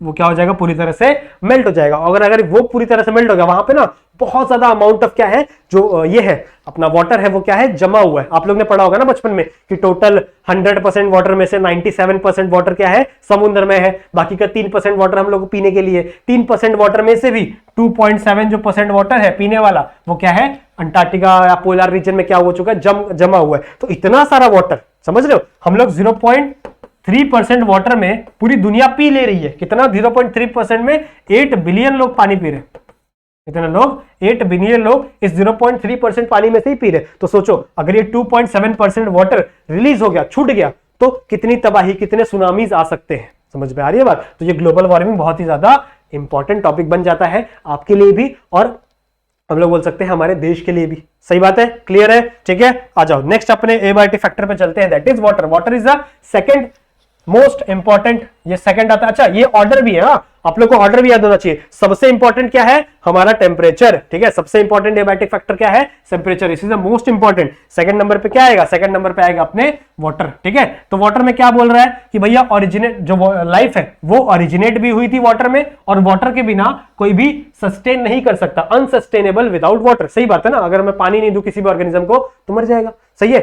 वो क्या हो जाएगा, पूरी तरह से मेल्ट हो जाएगा। अगर वो पूरी तरह से मेल्ट हो गया, वहां पे ना बहुत ज्यादा अमाउंट ऑफ क्या है, जो ये है अपना वाटर है, वो क्या है, जमा हुआ है। आप लोग ने पढ़ा होगा ना बचपन में कि टोटल 100% वाटर में से 97% वाटर क्या है, समुद्र में है, बाकी का 3% वाटर हम लोग को पीने के लिए। 3% वाटर में से भी 2.7 जो % वाटर है पीने वाला, वो क्या है, अंटार्कटिका या पोलर रीजन में क्या हो चुका है, जमा हुआ है। तो इतना सारा वाटर, समझ रहे हो, हम लोग 0.3% वाटर में पूरी दुनिया पी ले रही है। कितना, 0.3% में 8 बिलियन लोग पानी पी रहे। कितने लोग, 8 बिलियन लोग इस 0.3% पानी में से ही पी रहे। तो सोचो अगर ये 2.7% वाटर रिलीज हो गया, छूट गया, तो कितनी तबाही, कितने सुनामीज आ सकते हैं। समझ में आ रही है बात। तो ये ग्लोबल वार्मिंग बहुत ही ज्यादा इंपॉर्टेंट टॉपिक बन जाता है आपके लिए भी, और हम लोग बोल सकते हैं हमारे देश के लिए भी। सही बात है, क्लियर है, ठीक है। आ जाओ नेक्स्ट अपने एबाइटी फैक्टर पे चलते हैं, that is water. Water is the second most important, ये सेकंड आता है। अच्छा ये ऑर्डर भी है, हाँ, आप लोग को ऑर्डर भी याद होना चाहिए। सबसे इंपॉर्टेंट क्या है, हमारा टेम्परेचर, ठीक है, सबसे इंपॉर्टेंट एबाइटिक फैक्टर क्या है, temperature, is the most important. Second number पे क्या आएगा, सेकंड नंबर पे आएगा अपने वाटर। ठीक है, तो वाटर में क्या बोल रहा है कि भैया ओरिजिनेट, जो लाइफ है वो ओरिजिनेट भी हुई थी वाटर में, और वाटर के बिना कोई भी सस्टेन नहीं कर सकता, अनसस्टेनेबल विदाउट वाटर। सही बात है ना, अगर मैं पानी नहीं दूं किसी भी ऑर्गेनिज्म को तो मर जाएगा। सही है,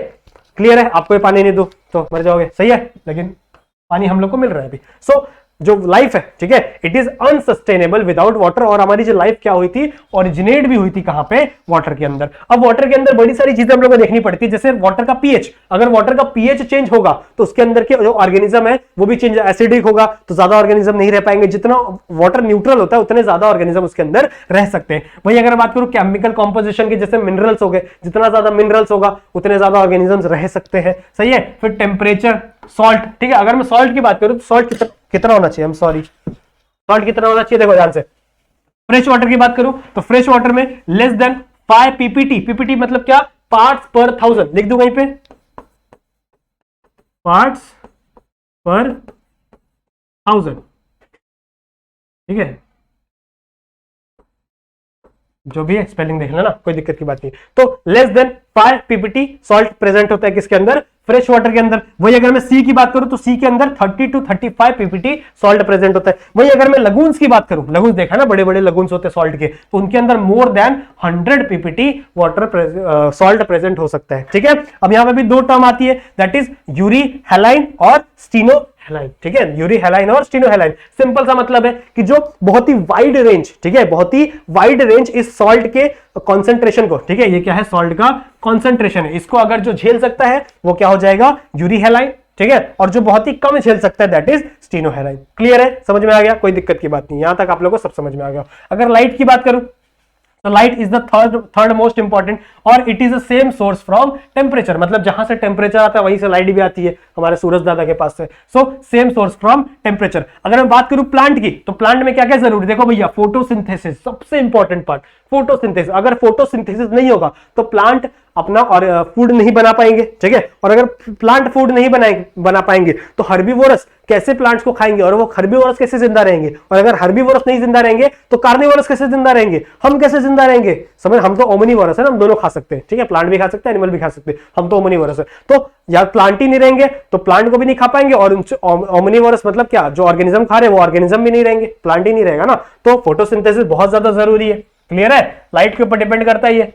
क्लियर है, आपको पानी नहीं दूं तो मर जाओगे। सही है, लेकिन पानी हम लोग को मिल रहा है अभी। सो जो लाइफ है, ठीक है, it is unsustainable without water. और हमारी जो लाइफ क्या हुई थी, ओरिजिनेट भी हुई थी कहां पे, वाटर के अंदर। अब वाटर के अंदर बड़ी सारी चीजें हम लोग को देखनी पड़ती है, जैसे वाटर का पीएच। अगर वाटर का पीएच चेंज होगा तो उसके अंदर के जो ऑर्गेनिज्म है वो भी चेंज, एसिडिक होगा तो ज्यादा ऑर्गेनिज्म नहीं रह पाएंगे। जितना वाटर न्यूट्रल होता है उतने ज्यादा ऑर्गेनिज्म उसके अंदर रह सकते हैं। वही अगर बात करूं केमिकल कॉम्पोजिशन की, जैसे मिनरल्स हो गए, जितना ज्यादा मिनरल्स होगा उतने ज्यादा ऑर्गेनिज्म रह सकते हैं। सही है, फिर टेम्परेचर, सॉल्ट, ठीक है, अगर मैं सॉल्ट की बात करूं तो सॉल्ट कितना होना चाहिए, सॉल्ट कितना होना चाहिए, देखो ध्यान से। फ्रेश वाटर की बात करूं तो फ्रेश वाटर में लेस देन 5 पीपीटी। पीपीटी मतलब क्या, पार्ट्स पर 1000। लिख दूं कहीं पे, पार्ट्स पर 1000, ठीक है, जो भी है स्पेलिंग देख लेना, कोई दिक्कत की बात नहीं। तो less than 5 PPT salt present होता है किसके अंदर, फ्रेश वाटर के अंदर। वही अगर मैं सी की बात करूं तो सी के अंदर 30 to 35 पीपीटी सॉल्ट प्रेजेंट होता है। वही अगर मैं लगून्स की बात करूं, लगून्स देखा ना, बड़े बड़े लगून्स होते हैं सॉल्ट के, तो उनके अंदर more than 100 PPT water salt present हो सकता है। ठीक है, अब यहां पे भी दो टर्म आती है, दैट इज यूरी हैलाइन और स्टीनो हैलाइन। ठीक है, यूरी हैलाइन और स्टीनो हैलाइन। सिंपल सा मतलब है कि जो बहुत ही वाइड रेंज, ठीक है, बहुत ही वाइड रेंज इस सॉल्ट के कॉन्सेंट्रेशन को, ठीक है, ये क्या है, सॉल्ट का कॉन्सेंट्रेशन है, इसको अगर जो झेल सकता है वो क्या हो जाएगा, यूरी हैलाइन। ठीक है, और जो बहुत ही कम झेल सकता है that is steno haline. Clear है, समझ में आ गया, कोई दिक्कत की बात नहीं, यहां तक आप लोगों को सब समझ में आ गया। अगर लाइट की बात करूं तो light is the third most important, और it is the same source from temperature. मतलब जहां से टेम्परेचर आता है वहीं से लाइट भी आती है हमारे सूरज दादा के पास से। So same source from temperature. अगर मैं बात करूं प्लांट की, तो प्लांट में क्या क्या जरूरी, देखो भैया, फोटोसिंथेसिस सबसे इंपॉर्टेंट पार्ट। फोटोसिंथेसिस। अगर फोटोसिंथेसिस नहीं होगा तो प्लांट अपना और फूड नहीं बना पाएंगे, ठीक है। और अगर प्लांट फूड नहीं बना पाएंगे तो हर्बीवोरस कैसे प्लांट्स को खाएंगे, और वो हर्बीवोरस कैसे जिंदा रहेंगे। और अगर हर्बीवोरस नहीं जिंदा रहेंगे तो कार्निवोरस कैसे जिंदा रहेंगे, हम कैसे जिंदा रहेंगे। समझ, हम तो ओमनिवोरस है ना, हम दोनों खा सकते हैं, ठीक है। प्लांट भी खा सकते हैं, एनिमल भी खा सकते हैं, हम तो ओमनिवोरस है। तो यार प्लांट ही नहीं रहेंगे तो प्लांट को भी नहीं खा पाएंगे, और ओमनिवोरस मतलब क्या, जो ऑर्गेनिज्म खा रहे हैं वो ऑर्गेनिज्म भी नहीं रहेंगे, प्लांट ही नहीं रहेगा ना। तो फोटोसिंथेसिस बहुत ज्यादा जरूरी है। क्लियर है, लाइट के ऊपर डिपेंड करता है ये।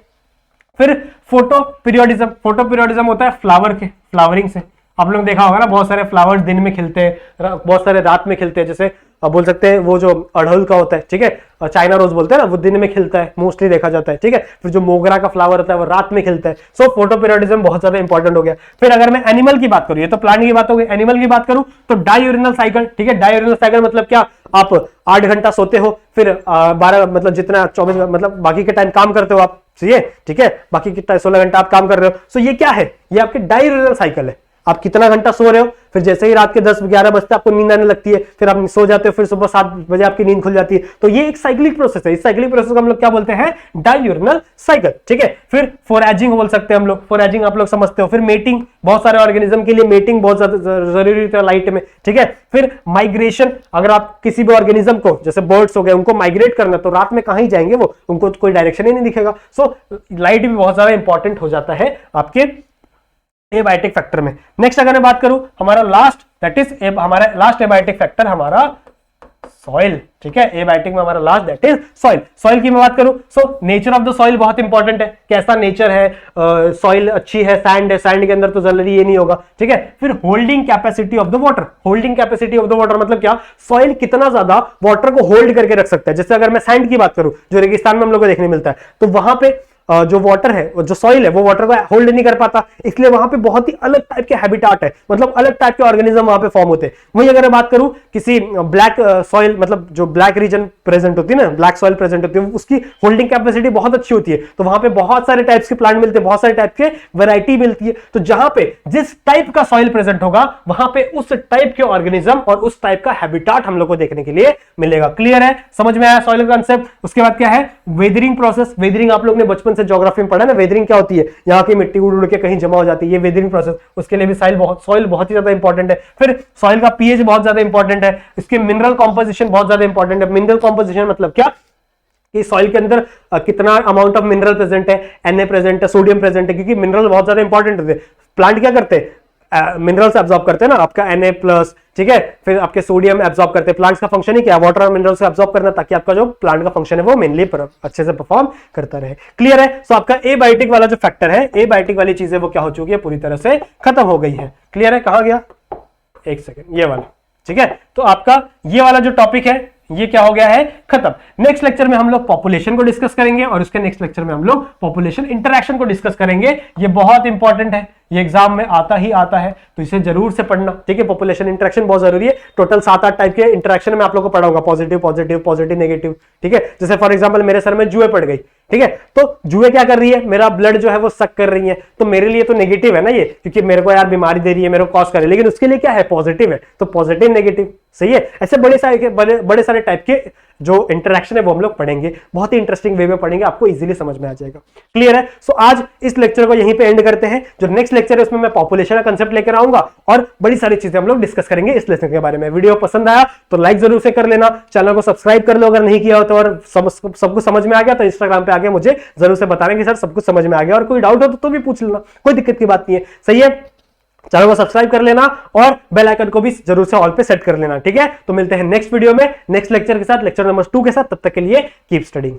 फिर फोटो पीरियोडिज्म होता है फ्लावर के फ्लावरिंग से। आप लोग देखा होगा ना, बहुत सारे फ्लावर्स दिन में खिलते हैं, बहुत सारे रात में खिलते हैं। जैसे आप बोल सकते हैं वो जो अड़हुल का होता है, ठीक है, चाइना रोज बोलते हैं ना, वो दिन में खिलता है, मोस्टली देखा जाता है, ठीक है। फिर जो मोगरा का फ्लावर होता है वो रात में खिलता है। सो फोटो पीरियोडिज्म बहुत ज्यादा इंपॉर्टेंट हो गया। फिर अगर मैं एनिमल की बात करूं, ये तो प्लांट की बात हो गई, एनिमल की बात करूं तो डाययूरिनल साइकिल, ठीक है। डाययूरिनल साइकिल मतलब क्या, आप 8 घंटा सोते हो, फिर 12 मतलब जितना 24 मतलब बाकी के टाइम काम करते हो आप, ठीक है, बाकी कितना 16 घंटा आप काम कर रहे हो। सो ये क्या है, ये आपके डाययूरिनल साइकिल है। आप कितना घंटा सो रहे हो, फिर जैसे ही रात के 10-11 बजते आपको नींद आने लगती है, फिर आप सो जाते हो, फिर सुबह 7 बजे आपकी नींद खुल जाती है। तो ये एक साइक्लिक प्रोसेस है। इस साइक्लिक प्रोसेस को हम लोग क्या बोलते हैं, डाययूरिनल साइकिल, ठीक है। फिर फोरेजिंग बोल सकते हैं हम लोग, फोरेजिंग आप लोग समझते हो। फिर मेटिंग, बहुत सारे ऑर्गेनिज्म के लिए मेटिंग बहुत ज्यादा जरूरी होता है लाइट में, ठीक है। फिर माइग्रेशन, अगर आप किसी भी ऑर्गेनिज्म को, जैसे बर्ड्स हो गए, उनको माइग्रेट करना, तो रात में कहां ही जाएंगे वो, उनको कोई डायरेक्शन ही नहीं दिखेगा। सो लाइट भी बहुत ज्यादा इंपॉर्टेंट हो जाता है आपके एबायोटिक फैक्टर में। नेक्स्ट अगर मैं बात करूं, हमारा लास्ट दैट इज हमारा लास्ट एबायोटिक फैक्टर हमारा सॉइल, ठीक है। एबायोटिक में हमारा last that is soil. Soil की मैं बात करूं, so nature of the soil बहुत इंपॉर्टेंट है, कैसा नेचर है, सॉइल अच्छी है, सैंड है, सैंड के अंदर तो जल्दी ये नहीं होगा, ठीक है। फिर holding capacity of the water, holding capacity of the water मतलब क्या, सॉइल कितना ज्यादा वाटर को होल्ड करके रख सकता है। जैसे अगर मैं सैंड की बात करूं, जो रेगिस्तान में हम लोग को देखने मिलता है, तो वहां पे जो वाटर है, जो सॉइल है, वो वाटर को होल्ड नहीं कर पाता, इसलिए वहां पे बहुत ही अलग टाइप के हैबिटाट है, मतलब अलग टाइप के ऑर्गेनिज्म वहां पे फॉर्म होते हैं। वही अगर मैं बात करूं किसी ब्लैक सॉइल, मतलब जो ब्लैक रीजन प्रेजेंट होती है ना, ब्लैक सॉइल प्रेजेंट होती है, उसकी होल्डिंग कैपेसिटी बहुत अच्छी होती है, तो वहां पे बहुत सारे टाइप्स के प्लांट मिलते हैं, बहुत सारे टाइप के वैरायटी मिलती है। तो जहां पे जिस टाइप का सॉइल प्रेजेंट होगा, वहां पे उस टाइप के ऑर्गेनिज्म और उस टाइप का हैबिटाट हम लोग को देखने के लिए मिलेगा। क्लियर है, समझ में आया सॉइल कंसेप्ट। उसके बाद क्या है, वेदरिंग प्रोसेस। वेदरिंग आप लोग ने बचपन से ज्योग्राफी में पढ़ा ना, वेदरिंग क्या होती है, यहाँ की मिट्टी उड़ उड़ के कहीं जमा हो जाती है, ये वेदरिंग प्रोसेस। उसके लिए भी सॉइल बहुत ही ज्यादा इंपॉर्टेंट है। फिर सॉइल का पीएच बहुत ज्यादा इंपॉर्टेंट है। इसके मिनरल कॉम्पोजिशन बहुत ज्यादा इंपॉर्टेंट है। मिनरल कॉम्पोजिशन मतलब क्या, कि सॉइल के अंदर कितना अमाउंट ऑफ मिनरल प्रेजेंट है, Na प्रेजेंट है, सोडियम प्रेजेंट है, क्योंकि मिनरल बहुत ज्यादा इंपॉर्टेंट होते हैं। प्लांट क्या करते हैं, मिनरल्स एब्जॉर्ब करते हैं ना, आपका Na+, ठीक है, फिर आपके सोडियम एब्जॉर्ब करते हैं। प्लांट्स का फंक्शन ही क्या है, वाटर और मिनरल्स को एब्जॉर्ब करना, ताकि आपका जो प्लांट का फंक्शन है वो मेनली अच्छे से परफॉर्म करता रहे। क्लियर है। सो आपका एबायोटिक वाला जो फैक्टर है, एबायोटिक वाली चीजें वो क्या हो चुकी है, पूरी तरह से खत्म हो गई है। क्लियर है, कहां गया, एक सेकेंड, ये वाला, ठीक है। तो आपका ये वाला जो टॉपिक है ये क्या हो गया है, खत्म। नेक्स्ट लेक्चर में हम लोग पॉपुलेशन को डिस्कस करेंगे, और उसके नेक्स्ट लेक्चर में हम लोग पॉपुलेशन इंटरैक्शन को डिस्कस करेंगे। ये बहुत इंपॉर्टेंट है, ये एग्जाम में आता ही आता है, तो इसे जरूर से पढ़ना, ठीक है। पॉपुलेशन इंटरैक्शन बहुत जरूरी है। टोटल 7-8 टाइप के इंटरैक्शन में आप लोगों को पढ़ाऊंगा, पॉजिटिव पॉजिटिव पॉजिटिव नेगेटिव, ठीक है। जैसे फॉर एग्जांपल मेरे सर में जुए पड़ गई, ठीक है, तो जुए क्या कर रही है, मेरा ब्लड जो है वो सक कर रही है, तो मेरे लिए तो नेगेटिव है ना ये, क्योंकि मेरे को यार बीमारी दे रही है, मेरे को कॉज कर रही है, लेकिन उसके लिए क्या है, पॉजिटिव है, तो पॉजिटिव नेगेटिव, सही है। ऐसे बड़े सारे टाइप के जो इंटरैक्शन है वो हम लोग पढ़ेंगे, बहुत ही इंटरेस्टिंग वे में पढ़ेंगे, आपको इजीली समझ में आ जाएगा। क्लियर है। सो आज इस लेक्चर को यहीं पे एंड करते हैं। जो नेक्स्ट लेक्चर है उसमें मैं पॉपुलेशन का कंसेप्ट लेकर आऊंगा, और बड़ी सारी चीजें हम लोग डिस्कस करेंगे इस लेसन के बारे में। वीडियो पसंद आया तो लाइक जरूर से कर लेना, चैनल को सब्सक्राइब कर लो अगर नहीं किया हो तो, और सब कुछ समझ में आ गया तो इंस्टाग्राम पे आके मुझे जरूर से बताना कि सर सब कुछ समझ में आ गया, और कोई डाउट हो तो भी पूछ लेना, कोई दिक्कत की बात नहीं है, सही है। चैनल को सब्सक्राइब कर लेना, और बेल आइकन को भी जरूर से ऑल पे सेट कर लेना, ठीक है। तो मिलते हैं नेक्स्ट वीडियो में, नेक्स्ट लेक्चर के साथ, लेक्चर नंबर 2 के साथ। तब तक के लिए कीप स्टडीइंग।